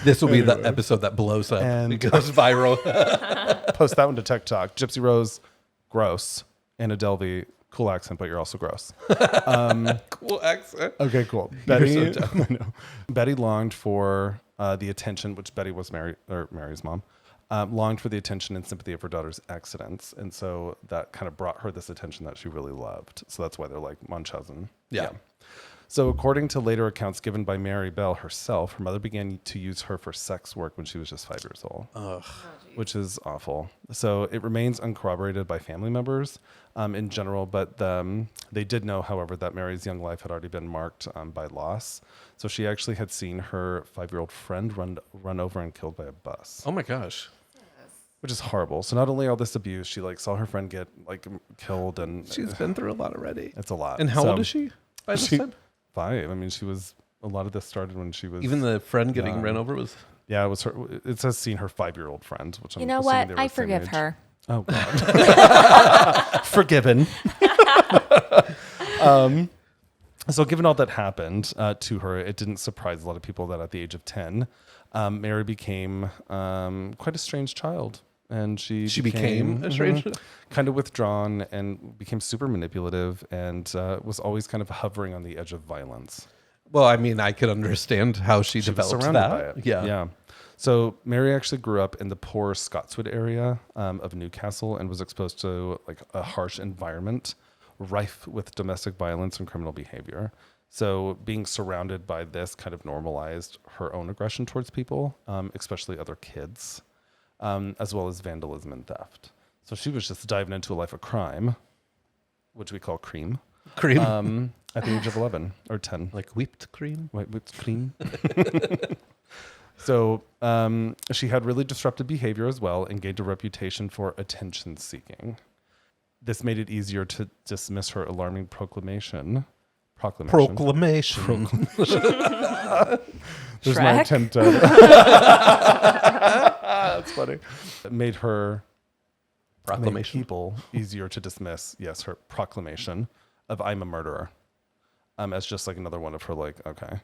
Speaker 1: This will be the episode that blows up and goes viral.
Speaker 2: Post that one to TikTok. Gypsy Rose, gross. Anna Delvey, cool accent, but you're also gross.
Speaker 1: Cool accent.
Speaker 2: Okay, cool. Betty longed for the attention, which Betty was Mary's mom, longed for the attention and sympathy of her daughter's accidents. And so that kind of brought her this attention that she really loved. So that's why they're like Munchausen.
Speaker 1: Yeah.
Speaker 2: So according to later accounts given by Mary Bell herself, her mother began to use her for sex work when she was just 5 years old, which is awful. So it remains uncorroborated by family members in general, but they did know, however, that Mary's young life had already been marked by loss. So she actually had seen her 5-year-old friend run over and killed by a bus.
Speaker 1: Oh my gosh.
Speaker 2: Which is horrible. So not only all this abuse, she saw her friend get killed, and
Speaker 1: she's been through a lot already.
Speaker 2: It's a lot.
Speaker 1: And how old is she by this time?
Speaker 2: 5. I mean, a lot of this started when she was...
Speaker 1: Even the friend getting ran over was...
Speaker 2: Yeah, it was her. It says seen her 5-year-old friend, which
Speaker 3: you know what? I forgive her.
Speaker 2: Oh, God. Forgiven. So given all that happened to her, it didn't surprise a lot of people that at the age of 10, Mary became quite a strange child. And she
Speaker 1: became a strange
Speaker 2: kind of withdrawn and became super manipulative and was always kind of hovering on the edge of violence.
Speaker 1: Well, I mean, I could understand how she developed
Speaker 2: was surrounded
Speaker 1: that.
Speaker 2: by it.
Speaker 1: Yeah.
Speaker 2: So Mary actually grew up in the poor Scotswood area of Newcastle and was exposed to a harsh environment, rife with domestic violence and criminal behavior. So being surrounded by this kind of normalized her own aggression towards people, especially other kids, as well as vandalism and theft. So she was just diving into a life of crime, which we call cream.
Speaker 1: Cream.
Speaker 2: At the age of 11 or 10.
Speaker 1: Like whipped cream?
Speaker 2: Whipped cream. So she had really disruptive behavior as well and gained a reputation for attention seeking. This made it easier to dismiss her alarming proclamation. There's my attempt. That's funny. It made her
Speaker 1: proclamation.
Speaker 2: People easier to dismiss. Yes, her proclamation of "I'm a murderer," as just like another one of her okay.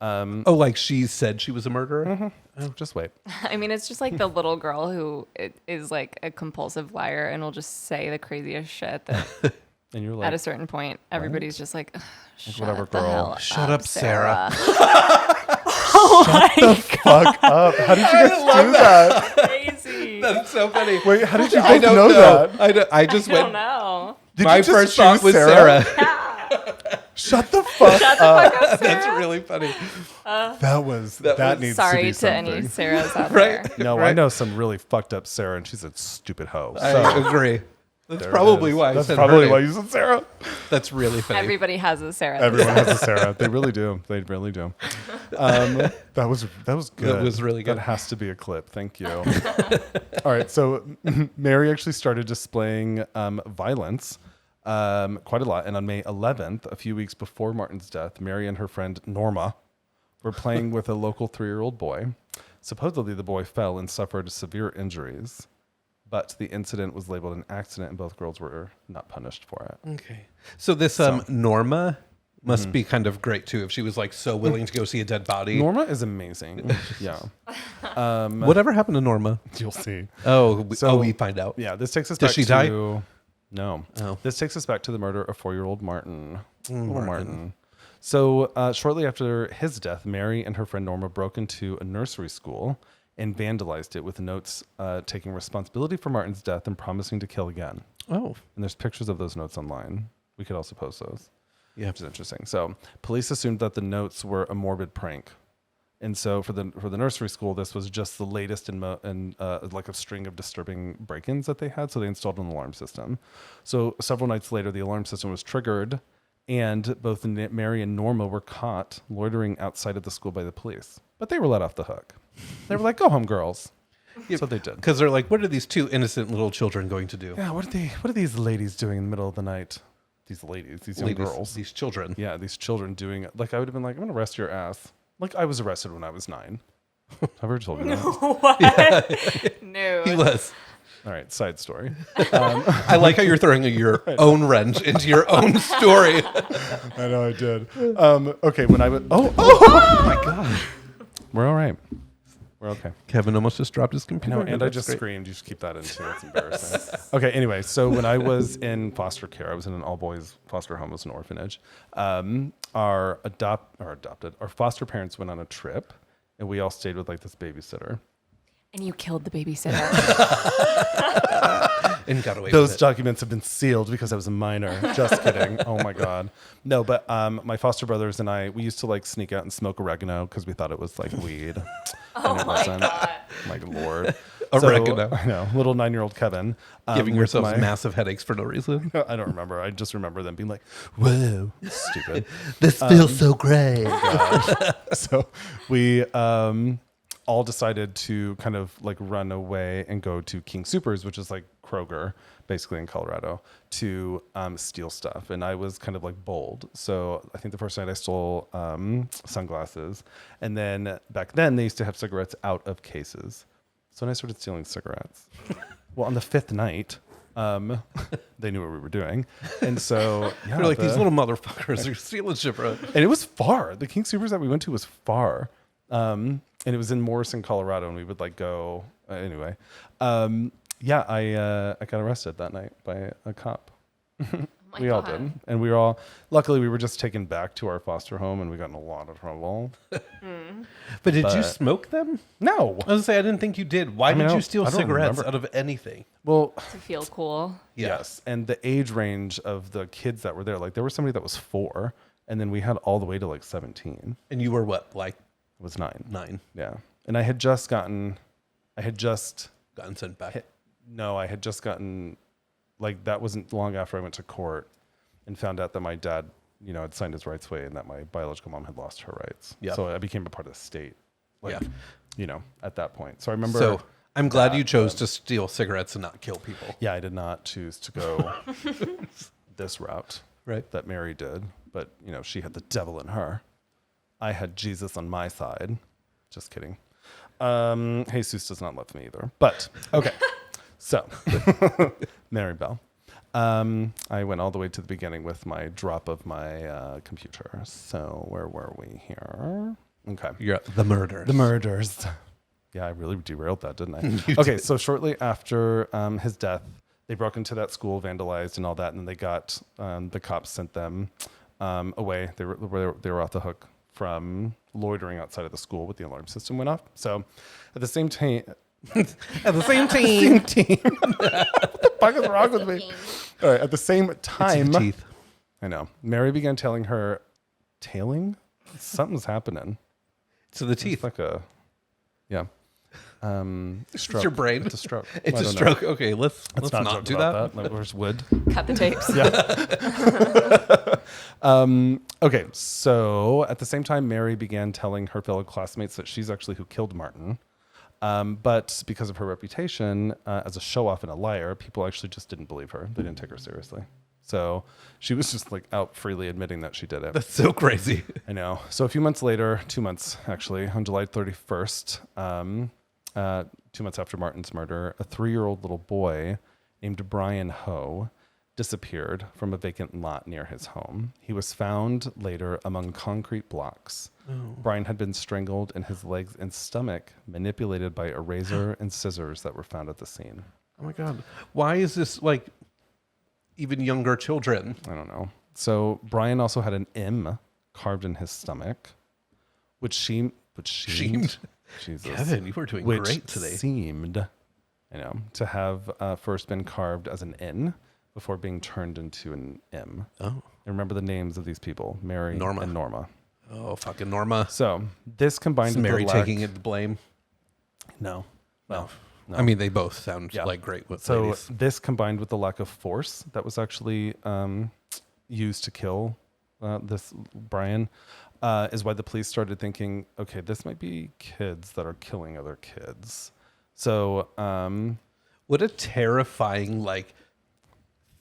Speaker 1: Like she said she was a murderer?
Speaker 2: Mm-hmm. Oh, just wait.
Speaker 3: I mean, it's just like the little girl who is like a compulsive liar and will just say the craziest shit that
Speaker 2: And you're like,
Speaker 3: at a certain point, everybody's just like, shut
Speaker 2: whatever,
Speaker 3: the
Speaker 2: girl.
Speaker 3: hell
Speaker 1: Shut up, Sarah.
Speaker 2: fuck up. How did you guys do that?
Speaker 3: Crazy.
Speaker 1: That's so funny.
Speaker 2: Wait, how did you
Speaker 1: I
Speaker 2: both
Speaker 1: don't
Speaker 2: know that?
Speaker 1: I just
Speaker 3: I
Speaker 1: went.
Speaker 3: don't know.
Speaker 2: Did
Speaker 1: My
Speaker 2: you just
Speaker 1: first thought
Speaker 2: choose
Speaker 1: was Sarah.
Speaker 2: Shut the fuck up.
Speaker 1: That's really funny.
Speaker 2: That needs
Speaker 3: Sorry
Speaker 2: to be
Speaker 3: to
Speaker 2: something.
Speaker 3: any Sarahs out
Speaker 1: Right?
Speaker 3: there.
Speaker 2: No, I
Speaker 1: Right?
Speaker 2: know some really fucked up Sarah, and she's a stupid hoe.
Speaker 1: I
Speaker 2: So
Speaker 1: agree. That's
Speaker 2: there it
Speaker 1: probably
Speaker 2: is.
Speaker 1: why I
Speaker 2: That's
Speaker 1: said
Speaker 2: probably
Speaker 1: her
Speaker 2: why
Speaker 1: name.
Speaker 2: you said Sarah.
Speaker 1: That's really funny.
Speaker 3: Everybody has a Sarah.
Speaker 2: Everyone has a Sarah. They really do. They really do. That was good.
Speaker 1: That was really good.
Speaker 2: That has to be a clip. Thank you. All right. So Mary actually started displaying violence quite a lot. And on May 11th, a few weeks before Martin's death, Mary and her friend Norma were playing with a local 3-year-old boy. Supposedly, the boy fell and suffered severe injuries. But the incident was labeled an accident, and both girls were not punished for it.
Speaker 1: Okay. So this Norma must be kind of great too if she was like so willing to go see a dead body.
Speaker 2: Norma is amazing. Yeah.
Speaker 1: Whatever happened to Norma?
Speaker 2: You'll see.
Speaker 1: We find out.
Speaker 2: Yeah, this takes us
Speaker 1: Does
Speaker 2: back
Speaker 1: she
Speaker 2: to...
Speaker 1: die?
Speaker 2: No.
Speaker 1: Oh.
Speaker 2: This takes us back to the murder of 4-year-old Martin. Little Martin. So shortly after his death, Mary and her friend Norma broke into a nursery school and vandalized it with notes taking responsibility for Martin's death and promising to kill again.
Speaker 1: Oh.
Speaker 2: And there's pictures of those notes online. We could also post those.
Speaker 1: Yeah.
Speaker 2: Which is interesting. So police assumed that the notes were a morbid prank. And so for the nursery school, this was just the latest in like a string of disturbing break-ins that they had. So they installed an alarm system. So several nights later, the alarm system was triggered, and both Mary and Norma were caught loitering outside of the school by the police. But they were let off the hook. They were like, "Go home, girls."
Speaker 1: Yeah,
Speaker 2: so they did.
Speaker 1: Because they're like, what are these two innocent little children going to do?
Speaker 2: Yeah. What are these ladies doing in the middle of the night? These ladies, these young girls,
Speaker 1: these children.
Speaker 2: Yeah, these children doing it. Like I would have been like, "I'm gonna arrest your ass." Like I was arrested when I was 9. I've ever told you that.
Speaker 3: What? No.
Speaker 1: He was.
Speaker 2: All right, side story.
Speaker 1: I like how you're throwing your own wrench into your own story.
Speaker 2: I know I did. Okay, when I was... Oh my God. We're all right. We're okay.
Speaker 1: Kevin almost just dropped his computer.
Speaker 2: And I just screamed. You should keep that in too. It's embarrassing. Okay, anyway, so when I was in foster care, I was in an all-boys foster home. It was an orphanage. Our foster parents went on a trip, and we all stayed with like this babysitter.
Speaker 3: And you killed the babysitter.
Speaker 1: And got away
Speaker 2: Those
Speaker 1: with it.
Speaker 2: documents have been sealed because I was a minor. Just kidding. Oh my God. No, but my foster brothers and I, we used to like sneak out and smoke oregano because we thought it was like weed.
Speaker 3: Oh my God.
Speaker 2: My Lord.
Speaker 1: Oregano.
Speaker 2: So, I know. Little 9-year-old Kevin.
Speaker 1: Giving
Speaker 2: with
Speaker 1: yourselves massive headaches for no reason.
Speaker 2: I don't remember. I just remember them being like, whoa, stupid.
Speaker 1: This feels so great.
Speaker 2: So we all decided to kind of like run away and go to King Soopers, which is like Kroger, basically in Colorado, to steal stuff. And I was kind of like bold. So I think the first night I stole sunglasses. And then back then they used to have cigarettes out of cases. So when I started stealing cigarettes, well, on the 5th night, they knew what we were doing. And so, yeah.
Speaker 1: They're like, these little motherfuckers are stealing shit, bro.
Speaker 2: And it was far. The King Soopers that we went to was far. And it was in Morrison, Colorado, and we would like go anyway. Yeah, I got arrested that night by a cop. We all did, and we were all. Luckily, we were just taken back to our foster home, and we got in a lot of trouble.
Speaker 1: But did you smoke them?
Speaker 2: No,
Speaker 1: I was gonna say I didn't think you did. Why did you steal
Speaker 2: I don't
Speaker 1: cigarettes
Speaker 2: remember.
Speaker 1: out of anything?
Speaker 2: Well,
Speaker 3: To feel cool.
Speaker 2: yes, and the age range of the kids that were there, like there was somebody that was 4, and then we had all the way to like 17.
Speaker 1: And you were what, like
Speaker 2: It was 9.
Speaker 1: 9?
Speaker 2: Yeah, and I had just
Speaker 1: Gotten sent back.
Speaker 2: I had just gotten, like, that wasn't long after I went to court and found out that my dad, had signed his rights away and that my biological mom had lost her rights.
Speaker 1: Yeah.
Speaker 2: So I became a part of the state, like,
Speaker 1: Yeah.
Speaker 2: at that point. So I remember.
Speaker 1: So I'm glad you chose to steal cigarettes and not kill people.
Speaker 2: Yeah, I did not choose to go this route.
Speaker 1: Right.
Speaker 2: That Mary did. But, she had the devil in her. I had Jesus on my side. Just kidding. Jesus does not love me either. But, okay. So, Mary Bell. I went all the way to the beginning with my drop of my computer. So, where were we here? Okay.
Speaker 1: You're the murders.
Speaker 2: The murders. Yeah, I really derailed that, didn't I? Okay, so shortly after his death, they broke into that school, vandalized and all that, and then they got the cops sent them away. They were off the hook from loitering outside of the school with the alarm system went off. So at the same time, what the fuck is wrong with me? All right, at the same time,
Speaker 1: teeth.
Speaker 2: I know. Mary began telling her, something's happening.
Speaker 1: So the teeth.
Speaker 2: It's like a, yeah. Stroke.
Speaker 1: It's your brain.
Speaker 2: It's a stroke.
Speaker 1: It's a stroke. Okay, let's not do that.
Speaker 2: Like, where's wood?
Speaker 3: Cut the tapes.
Speaker 2: Okay, so at the same time, Mary began telling her fellow classmates that she's actually who killed Martin. But because of her reputation as a show-off and a liar, people actually just didn't believe her. They didn't take her seriously. So she was just like out freely admitting that she did it.
Speaker 1: That's so crazy.
Speaker 2: I know. So a few months later, 2 months actually, on July 31st, 2 months after Martin's murder, a 3-year-old little boy named Brian Ho disappeared from a vacant lot near his home. He was found later among concrete blocks. Oh. Brian had been strangled and his legs and stomach manipulated by a razor and scissors that were found at the scene.
Speaker 1: Oh my God. Why is this like even younger children?
Speaker 2: I don't know. So Brian also had an M carved in his stomach, which seemed. Jesus.
Speaker 1: Kevin, you were doing great today.
Speaker 2: Seemed, to have first been carved as an N before being turned into an M.
Speaker 1: Oh.
Speaker 2: And remember the names of these people, Mary and Norma.
Speaker 1: Oh, fucking Norma.
Speaker 2: So this combined with
Speaker 1: Mary
Speaker 2: the lack,
Speaker 1: taking it the blame.
Speaker 2: No.
Speaker 1: I mean, they both sound like great with ladies.
Speaker 2: This combined with the lack of force that was actually used to kill this Brian is why the police started thinking, okay, this might be kids that are killing other kids. So
Speaker 1: what a terrifying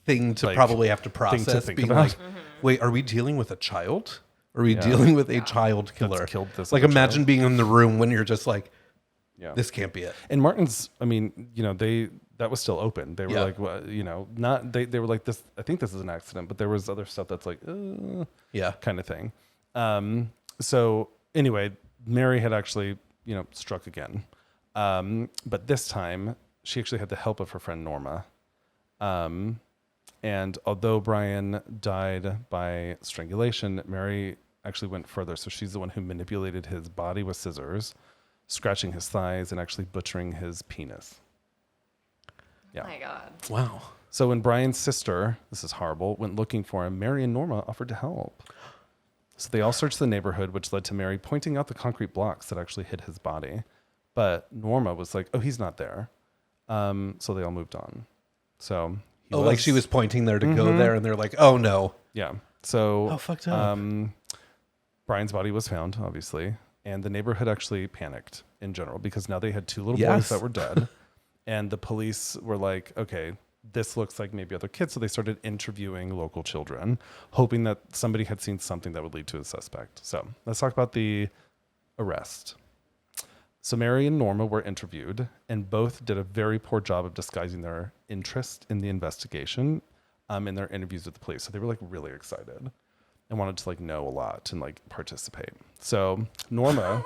Speaker 1: thing to probably have to process.
Speaker 2: Think
Speaker 1: being
Speaker 2: about.
Speaker 1: like, wait, are we dealing with a child? Are we dealing with a child killer?
Speaker 2: That's killed this
Speaker 1: like
Speaker 2: other
Speaker 1: imagine
Speaker 2: child.
Speaker 1: being in the room when you're just like, this can't be it.
Speaker 2: And Martin's, I mean, that was still open. They were like, well, they were like this. I think this is an accident, but there was other stuff that's like, kind of thing. So anyway, Mary had actually, struck again. But this time she actually had the help of her friend Norma. And although Brian died by strangulation, Mary actually went further. So she's the one who manipulated his body with scissors, scratching his thighs and actually butchering his penis. Yeah.
Speaker 3: Oh my God.
Speaker 1: Wow.
Speaker 2: So when Brian's sister, this is horrible, went looking for him, Mary and Norma offered to help. So they all searched the neighborhood, which led to Mary pointing out the concrete blocks that actually hid his body. But Norma was like, oh, he's not there. So they all moved on. So
Speaker 1: like she was pointing there to go there, and they're like, oh no.
Speaker 2: Yeah. So
Speaker 1: fucked up.
Speaker 2: Brian's body was found, obviously. And the neighborhood actually panicked in general because now they had 2 little boys that were dead. And the police were like, okay, this looks like maybe other kids. So they started interviewing local children, hoping that somebody had seen something that would lead to a suspect. So let's talk about the arrest. So Mary and Norma were interviewed, and both did a very poor job of disguising their interest in the investigation in their interviews with the police. So they were like really excited and wanted to know a lot and participate. So Norma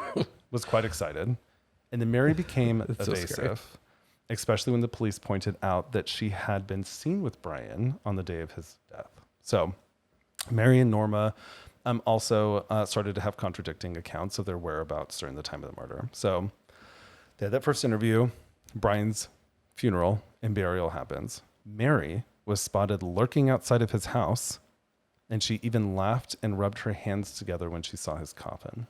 Speaker 2: was quite excited, and then Mary became evasive, especially when the police pointed out that she had been seen with Brian on the day of his death. So Mary and Norma also started to have contradicting accounts of their whereabouts during the time of the murder. So they had that first interview. Brian's funeral and burial happens. Mary was spotted lurking outside of his house, and she even laughed and rubbed her hands together when she saw his coffin.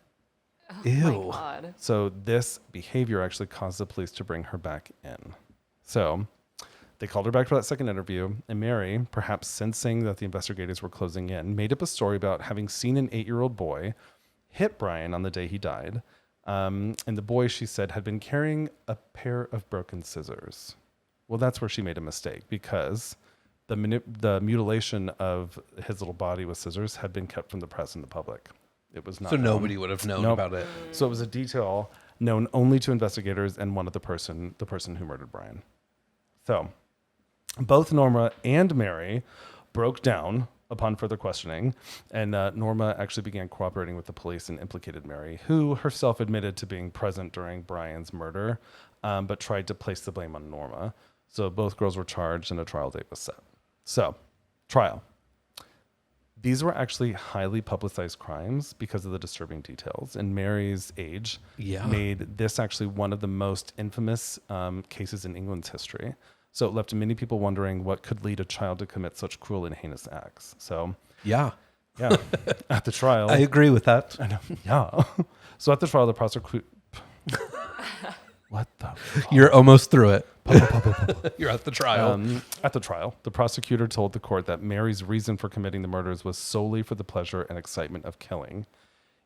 Speaker 3: Oh
Speaker 1: Ew.
Speaker 3: my God.
Speaker 2: So this behavior actually caused the police to bring her back in. So they called her back for that second interview, and Mary, perhaps sensing that the investigators were closing in, made up a story about having seen an 8-year-old boy hit Brian on the day he died. And the boy, she said, had been carrying a pair of broken scissors. Well, that's where she made a mistake, because the mutilation of his little body with scissors had been kept from the press and the public. It was not
Speaker 1: So
Speaker 2: known.
Speaker 1: nobody would have known about it.
Speaker 2: So it was a detail known only to investigators and one of the person who murdered Brian. So both Norma and Mary broke down upon further questioning. And Norma actually began cooperating with the police and implicated Mary, who herself admitted to being present during Brian's murder, but tried to place the blame on Norma. So both girls were charged and a trial date was set. So, trial. These were actually highly publicized crimes because of the disturbing details. And Mary's age made this actually one of the most infamous cases in England's history. So it left many people wondering what could lead a child to commit such cruel and heinous acts. So
Speaker 1: Yeah.
Speaker 2: At the trial,
Speaker 1: I agree with that.
Speaker 2: I know. Yeah. So at the trial, the prosecutor. What the? Fuck?
Speaker 1: You're almost through it. You're at the trial.
Speaker 2: At the trial, the prosecutor told the court that Mary's reason for committing the murders was solely for the pleasure and excitement of killing.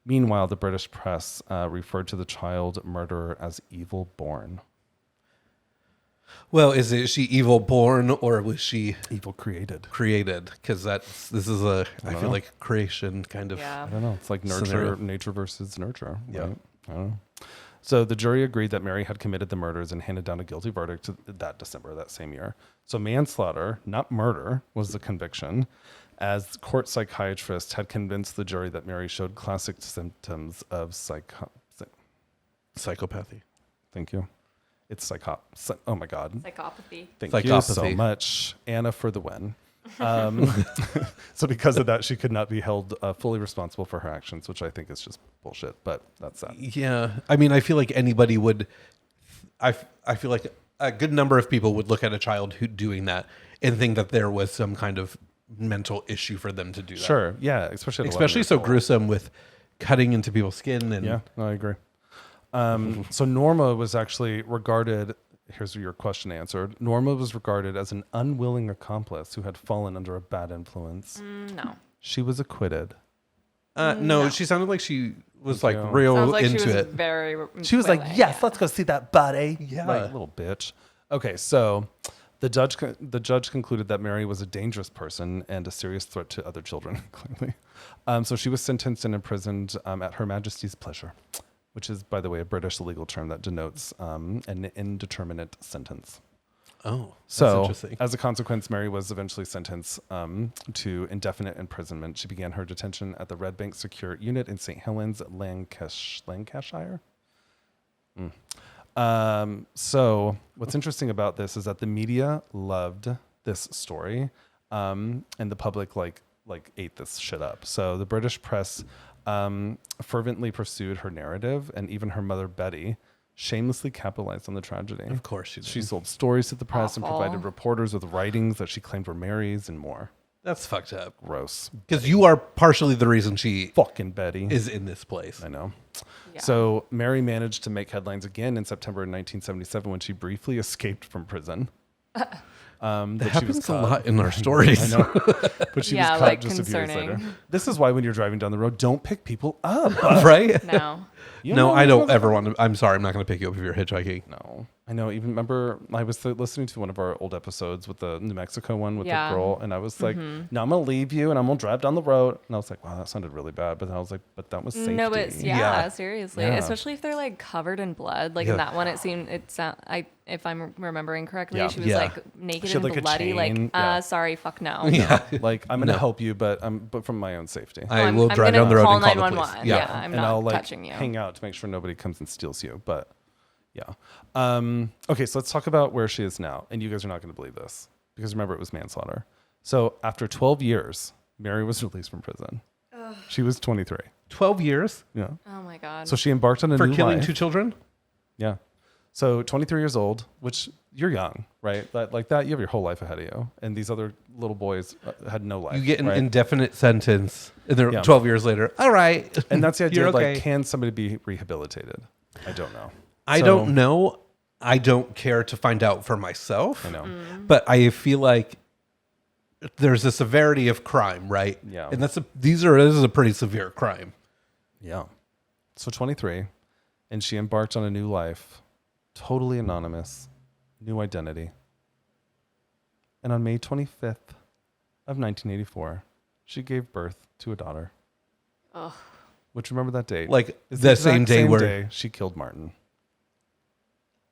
Speaker 2: Meanwhile, the British press referred to the child murderer as evil born.
Speaker 1: Well, is she evil born or was she
Speaker 2: Evil created.
Speaker 1: created? Because I feel like creation kind of.
Speaker 3: Yeah.
Speaker 2: I don't know. It's like
Speaker 1: Scenario.
Speaker 2: nature versus nurture.
Speaker 1: Yeah.
Speaker 2: Right? I don't know. So the jury agreed that Mary had committed the murders and handed down a guilty verdict that December, that same year. So manslaughter, not murder, was the conviction, as court psychiatrists had convinced the jury that Mary showed classic symptoms of
Speaker 1: Psychopathy.
Speaker 2: Thank you. It's oh my God.
Speaker 3: Psychopathy.
Speaker 2: Thank you so
Speaker 1: Psychopathy.
Speaker 2: much, Anna, for the win. So because of that, she could not be held fully responsible for her actions, which I think is just bullshit, but that's that.
Speaker 1: Yeah. I mean, I feel like anybody would. I feel like a good number of people would look at a child who doing that and think that there was some kind of mental issue for them to do that.
Speaker 2: Sure. Yeah. Especially at 11
Speaker 1: Especially
Speaker 2: years
Speaker 1: so
Speaker 2: old.
Speaker 1: gruesome with cutting into people's skin and
Speaker 2: Yeah, no, I agree. So Norma was actually regarded, here's your question answered. Norma was regarded as an unwilling accomplice who had fallen under a bad influence.
Speaker 3: No.
Speaker 2: She was acquitted.
Speaker 1: no, she sounded like she was like
Speaker 2: you.
Speaker 1: real
Speaker 3: Sounds like
Speaker 1: into
Speaker 3: she was
Speaker 1: it.
Speaker 3: very.
Speaker 2: She was like,
Speaker 3: willing,
Speaker 2: yes,
Speaker 3: yeah.
Speaker 2: let's go see that body.
Speaker 1: Yeah.
Speaker 2: Like, little bitch. Okay, so the judge concluded that Mary was a dangerous person and a serious threat to other children, clearly. So she was sentenced and imprisoned at Her Majesty's pleasure, which is, by the way, a British legal term that denotes an indeterminate sentence.
Speaker 1: Oh, that's
Speaker 2: So,
Speaker 1: interesting.
Speaker 2: as a consequence, Mary was eventually sentenced to indefinite imprisonment. She began her detention at the Red Bank Secure Unit in St. Helens, Lancashire. So, what's interesting about this is that the media loved this story, and the public like ate this shit up. So, the British press fervently pursued her narrative, and even her mother Betty shamelessly capitalized on the tragedy.
Speaker 1: Of course she did.
Speaker 2: She sold stories to the press and
Speaker 3: Awful.
Speaker 2: provided reporters with writings that she claimed were Mary's and more.
Speaker 1: That's fucked up.
Speaker 2: Gross.
Speaker 1: Because you are partially the reason she
Speaker 2: Fucking Betty.
Speaker 1: is in this place.
Speaker 2: I know.
Speaker 3: Yeah.
Speaker 2: So Mary managed to make headlines again in September 1977 when she briefly escaped from prison.
Speaker 1: That
Speaker 2: But she
Speaker 1: happens
Speaker 2: was
Speaker 1: a
Speaker 2: caught.
Speaker 1: lot in our stories.
Speaker 2: I know. But she
Speaker 3: Yeah,
Speaker 2: was caught
Speaker 3: like
Speaker 2: just a few years
Speaker 3: concerning.
Speaker 2: later. This is why when you're driving down the road, don't pick people up.
Speaker 1: Right?
Speaker 3: No.
Speaker 2: You
Speaker 1: No,
Speaker 2: know,
Speaker 1: I
Speaker 2: these
Speaker 1: don't
Speaker 2: motherfuckers-
Speaker 1: ever want to. I'm sorry, I'm not going to pick you up if you're hitchhiking.
Speaker 2: No, I know. Even remember, I was listening to one of our old episodes with the New Mexico one with
Speaker 3: Yeah.
Speaker 2: the girl, and I was like, "No, I'm gonna leave you, and I'm gonna drive down the road." And I was like, "Wow, that sounded really bad," but then I was like, "But that was safety."
Speaker 3: No, but
Speaker 1: Yeah.
Speaker 3: seriously,
Speaker 2: Yeah.
Speaker 3: especially if they're like covered in blood. Like
Speaker 1: Yeah.
Speaker 3: in that one, if I'm remembering correctly,
Speaker 2: Yeah.
Speaker 3: she was
Speaker 1: Yeah.
Speaker 3: like naked
Speaker 2: She had,
Speaker 3: and
Speaker 2: like, a
Speaker 3: bloody. Like,
Speaker 2: chain. Yeah.
Speaker 3: sorry, fuck no.
Speaker 1: Yeah.
Speaker 2: Like I'm gonna
Speaker 1: No.
Speaker 2: help you, but from my own safety.
Speaker 1: I will drive
Speaker 3: gonna
Speaker 1: down the road
Speaker 3: call
Speaker 1: and call the
Speaker 3: 911.
Speaker 1: police.
Speaker 3: Yeah, I'm
Speaker 2: and
Speaker 3: not
Speaker 2: I'll like
Speaker 3: touching you.
Speaker 2: hang out to make sure nobody comes and steals you. But yeah. Okay, so let's talk about where she is now. And you guys are not going to believe this because remember it was manslaughter. So after 12 years, Mary was released from prison. She was 23.
Speaker 1: 12 years
Speaker 2: Yeah.
Speaker 3: Oh my god.
Speaker 2: So she embarked on a
Speaker 1: for
Speaker 2: new
Speaker 1: killing
Speaker 2: life.
Speaker 1: 2 children?
Speaker 2: Yeah. So 23 years old, which you're young, right? Like that, you have your whole life ahead of you. And these other little boys had no life.
Speaker 1: You get an
Speaker 2: right?
Speaker 1: indefinite sentence, and then
Speaker 2: Yeah.
Speaker 1: 12 years later, all right.
Speaker 2: And that's the idea
Speaker 1: You're
Speaker 2: of like,
Speaker 1: okay.
Speaker 2: can somebody be rehabilitated? I don't know.
Speaker 1: I
Speaker 2: So-
Speaker 1: don't know. I don't care to find out for myself.
Speaker 2: I know.
Speaker 1: But I feel like there's a severity of crime, right?
Speaker 2: Yeah.
Speaker 1: And this is a pretty severe crime.
Speaker 2: Yeah. So 23, and she embarked on a new life, totally anonymous, new identity. And on May 25th of 1984, she gave birth to a daughter.
Speaker 3: Ugh.
Speaker 2: Which, remember that date?
Speaker 1: Like
Speaker 2: It's
Speaker 1: the
Speaker 2: exact
Speaker 1: same day where
Speaker 2: she killed Martin.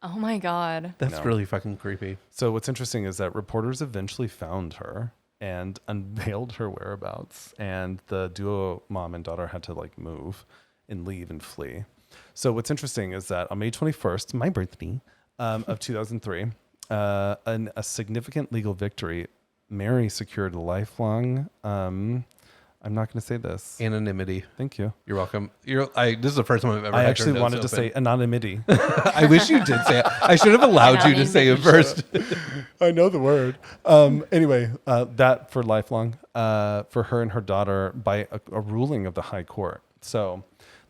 Speaker 3: Oh my god.
Speaker 1: that's
Speaker 2: No.
Speaker 1: really fucking creepy.
Speaker 2: So what's interesting is that reporters eventually found her and unveiled her whereabouts. And the duo mom and daughter had to like move and leave and flee. So what's interesting is that on May 21st, my birthday, of 2003, a significant legal victory, Mary secured a lifelong, I'm not going to say this.
Speaker 1: Anonymity.
Speaker 2: Thank you.
Speaker 1: You're welcome. This is the first time I've ever.
Speaker 2: I actually wanted to say anonymity.
Speaker 1: I wish you did say it. I should have allowed you to say it first.
Speaker 2: I know the word. Anyway, that for lifelong, for her and her daughter by a ruling of the High Court. So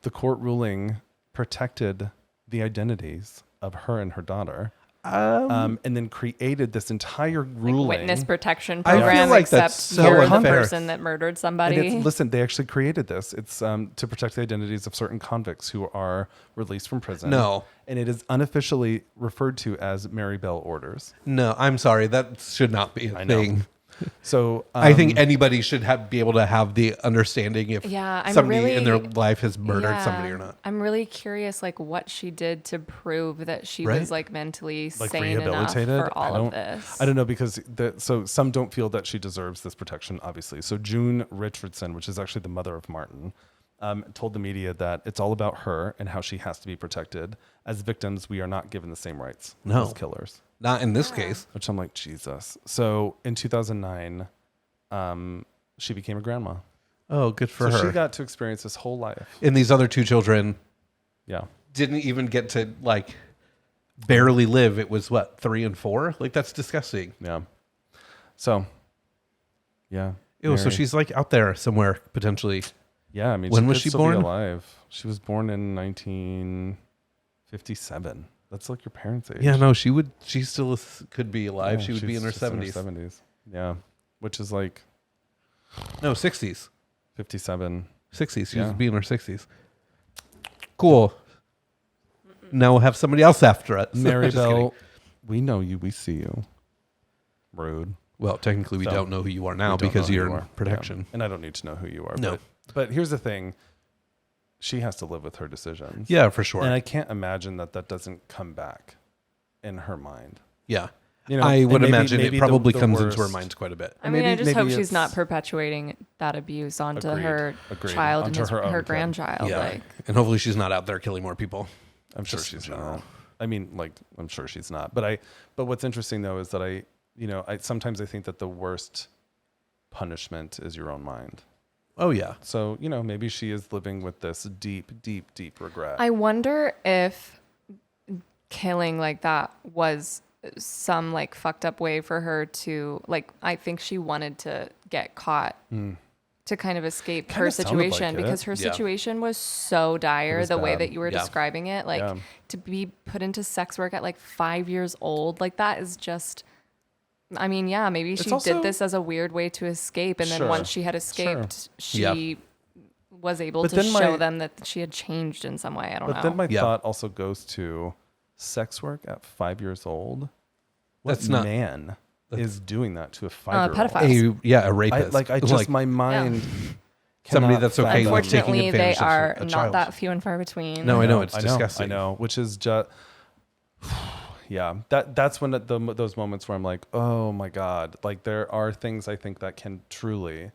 Speaker 2: the court ruling protected the identities of her and her daughter. And then created this entire ruling.
Speaker 3: Like witness protection
Speaker 1: I feel
Speaker 3: program,
Speaker 1: like
Speaker 3: except
Speaker 1: that's so
Speaker 3: you're the
Speaker 1: unfair.
Speaker 3: person that murdered somebody.
Speaker 2: Listen, they actually created this. It's to protect the identities of certain convicts who are released from prison.
Speaker 1: No.
Speaker 2: And it is unofficially referred to as Mary Bell orders.
Speaker 1: No, I'm sorry. That should not be a thing.
Speaker 2: So
Speaker 1: I think anybody should be able to have the understanding if
Speaker 3: I'm
Speaker 1: somebody
Speaker 3: really,
Speaker 1: in their life has murdered somebody or not.
Speaker 3: I'm really curious, like what she did to prove that she
Speaker 1: Right?
Speaker 3: was like mentally
Speaker 2: like
Speaker 3: sane enough
Speaker 2: rehabilitated.
Speaker 3: for all of this.
Speaker 2: I don't know because so some don't feel that she deserves this protection, obviously. So June Richardson, which is actually the mother of Martin, told the media that it's all about her and how she has to be protected. As victims, we are not given the same rights as killers.
Speaker 1: Not in this case.
Speaker 2: Which I'm like, Jesus. So in 2009, she became a grandma.
Speaker 1: Oh, good for
Speaker 2: So
Speaker 1: her.
Speaker 2: she got to experience this whole life.
Speaker 1: And these other two children
Speaker 2: Yeah.
Speaker 1: didn't even get to like barely live. It was what, 3 and 4? Like that's disgusting.
Speaker 2: Yeah. So, yeah.
Speaker 1: Ew, so
Speaker 2: Mary.
Speaker 1: she's like out there somewhere potentially.
Speaker 2: Yeah, I mean,
Speaker 1: When was
Speaker 2: could
Speaker 1: she
Speaker 2: still be
Speaker 1: born?
Speaker 2: alive. She was born in 1957. That's like your parents' age.
Speaker 1: Yeah, no, she still could be alive.
Speaker 2: Yeah,
Speaker 1: She would be
Speaker 2: she's
Speaker 1: in her
Speaker 2: just
Speaker 1: 70s.
Speaker 2: 70s. Yeah, which is like
Speaker 1: No, 60s.
Speaker 2: 57.
Speaker 1: 60s. She
Speaker 2: Yeah.
Speaker 1: would be in her 60s. Cool. Now we'll have somebody else after us.
Speaker 2: Mary
Speaker 1: Just kidding.
Speaker 2: Bell, we know you. We see you. Rude.
Speaker 1: Well, technically, we
Speaker 2: So,
Speaker 1: don't know who you are now
Speaker 2: We don't
Speaker 1: because
Speaker 2: know who
Speaker 1: you're
Speaker 2: you
Speaker 1: in
Speaker 2: are.
Speaker 1: protection.
Speaker 2: Yeah. And I don't need to know who you are.
Speaker 1: No.
Speaker 2: But here's the thing. She has to live with her decisions.
Speaker 1: Yeah, for sure.
Speaker 2: And I can't imagine that doesn't come back in her mind.
Speaker 1: Yeah.
Speaker 2: You know,
Speaker 1: I
Speaker 2: and
Speaker 1: would
Speaker 2: maybe-
Speaker 1: imagine
Speaker 2: maybe
Speaker 1: it probably
Speaker 2: the
Speaker 1: comes into her
Speaker 2: worst-
Speaker 1: mind quite a bit.
Speaker 3: I mean, I
Speaker 2: maybe-
Speaker 3: just hope
Speaker 2: maybe
Speaker 3: she's not
Speaker 2: it's-
Speaker 3: perpetuating that abuse onto
Speaker 2: Agreed.
Speaker 3: her
Speaker 2: Agreed.
Speaker 3: child
Speaker 2: Onto
Speaker 3: and
Speaker 2: her own
Speaker 3: her
Speaker 2: kid.
Speaker 3: grandchild.
Speaker 1: Yeah.
Speaker 3: Like,
Speaker 1: And hopefully she's not out there killing more people.
Speaker 2: I'm sure
Speaker 1: Just in
Speaker 2: she's
Speaker 1: general.
Speaker 2: not. I mean, like, I'm sure she's not. But what's interesting though is that I sometimes I think that the worst punishment is your own mind.
Speaker 1: Oh, yeah.
Speaker 2: So, maybe she is living with this deep, deep, deep regret.
Speaker 3: I wonder if killing like that was some like fucked up way for her to like. I think she wanted to get caught. To kind of escape her
Speaker 2: Kinda sounded
Speaker 3: situation
Speaker 2: like it.
Speaker 3: because her
Speaker 1: Yeah.
Speaker 3: situation was so dire,
Speaker 2: was
Speaker 3: the way
Speaker 2: bad.
Speaker 3: that you were
Speaker 1: Yeah.
Speaker 3: describing it, like
Speaker 2: Yeah.
Speaker 3: to be put into sex work at like 5 years old, like that is just, I mean, yeah, maybe she
Speaker 2: also-
Speaker 3: did this as a weird way to escape. And then
Speaker 2: Sure.
Speaker 3: once she had escaped, she
Speaker 1: Yep.
Speaker 3: was able
Speaker 2: But
Speaker 3: to
Speaker 2: then
Speaker 3: show
Speaker 2: my-
Speaker 3: them that she had changed in some way. I don't
Speaker 2: But
Speaker 3: know.
Speaker 2: then my
Speaker 1: Yeah.
Speaker 2: thought also goes to sex work at 5 years old. What
Speaker 1: That's not-
Speaker 2: man is doing that to a 5-year-old?
Speaker 3: pedophile.
Speaker 1: A rapist.
Speaker 2: My mind.
Speaker 1: Somebody
Speaker 2: cannot
Speaker 1: that's okay
Speaker 2: fathom-
Speaker 1: with taking
Speaker 3: Unfortunately, they
Speaker 1: advantage of
Speaker 3: are
Speaker 1: a
Speaker 3: not
Speaker 1: child.
Speaker 3: that few and far between.
Speaker 1: No, I know. It's
Speaker 2: I
Speaker 1: disgusting.
Speaker 2: know, which is just, yeah. That's when those moments where I'm like, oh my god, like there are things I think that can truly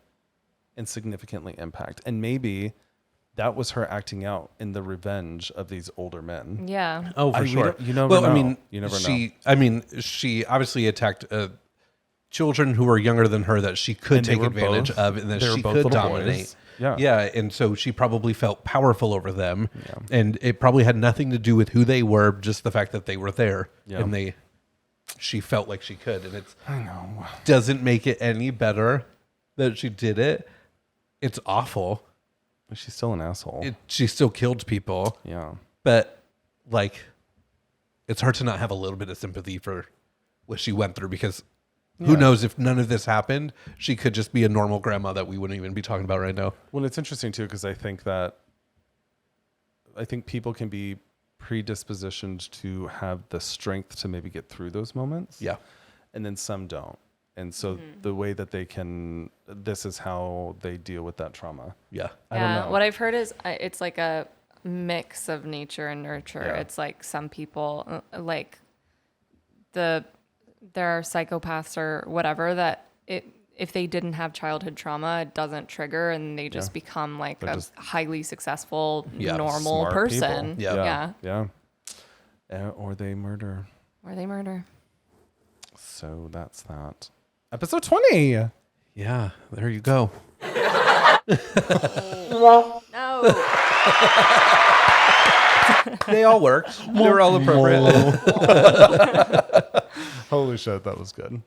Speaker 2: and significantly impact, and maybe that was her acting out in the revenge of these older men.
Speaker 3: Yeah.
Speaker 1: Oh, for
Speaker 2: we
Speaker 1: sure.
Speaker 2: don't- you never
Speaker 1: well,
Speaker 2: know.
Speaker 1: I mean,
Speaker 2: You never
Speaker 1: she obviously attacked children who were younger than her that she could
Speaker 2: And they
Speaker 1: take
Speaker 2: were
Speaker 1: advantage
Speaker 2: both-
Speaker 1: of and that
Speaker 2: they were
Speaker 1: she
Speaker 2: both
Speaker 1: could
Speaker 2: little
Speaker 1: dominate.
Speaker 2: boys. Yeah.
Speaker 1: Yeah. And so she probably felt powerful over them. And it probably had nothing to do with who they were, just the fact that they were there.
Speaker 2: Yeah.
Speaker 1: And she felt like she could. And
Speaker 2: I know.
Speaker 1: doesn't make it any better that she did it. It's awful.
Speaker 2: She's still an asshole.
Speaker 1: She still killed people.
Speaker 2: Yeah.
Speaker 1: But like, it's hard to not have a little bit of sympathy for what she went through because who knows if none of this happened, she could just be a normal grandma that we wouldn't even be talking about right now.
Speaker 2: Well, it's interesting too because I think people can be predispositioned to have the strength to maybe get through those moments.
Speaker 1: Yeah.
Speaker 2: And then some don't. And so the way that this is how they deal with that trauma.
Speaker 1: Yeah.
Speaker 2: I don't know.
Speaker 3: What I've heard is it's like a mix of nature and nurture.
Speaker 2: Yeah.
Speaker 3: It's like some people like there are psychopaths or whatever that if they didn't have childhood trauma, it doesn't trigger and they just become like
Speaker 2: They're
Speaker 3: a
Speaker 2: just
Speaker 3: highly successful, normal
Speaker 2: smart
Speaker 3: person.
Speaker 2: people.
Speaker 3: Yeah.
Speaker 2: Or they murder. So that's that. Episode 20.
Speaker 1: Yeah, there you go.
Speaker 3: No.
Speaker 1: They all worked. They were all appropriate.
Speaker 2: Holy shit, that was good.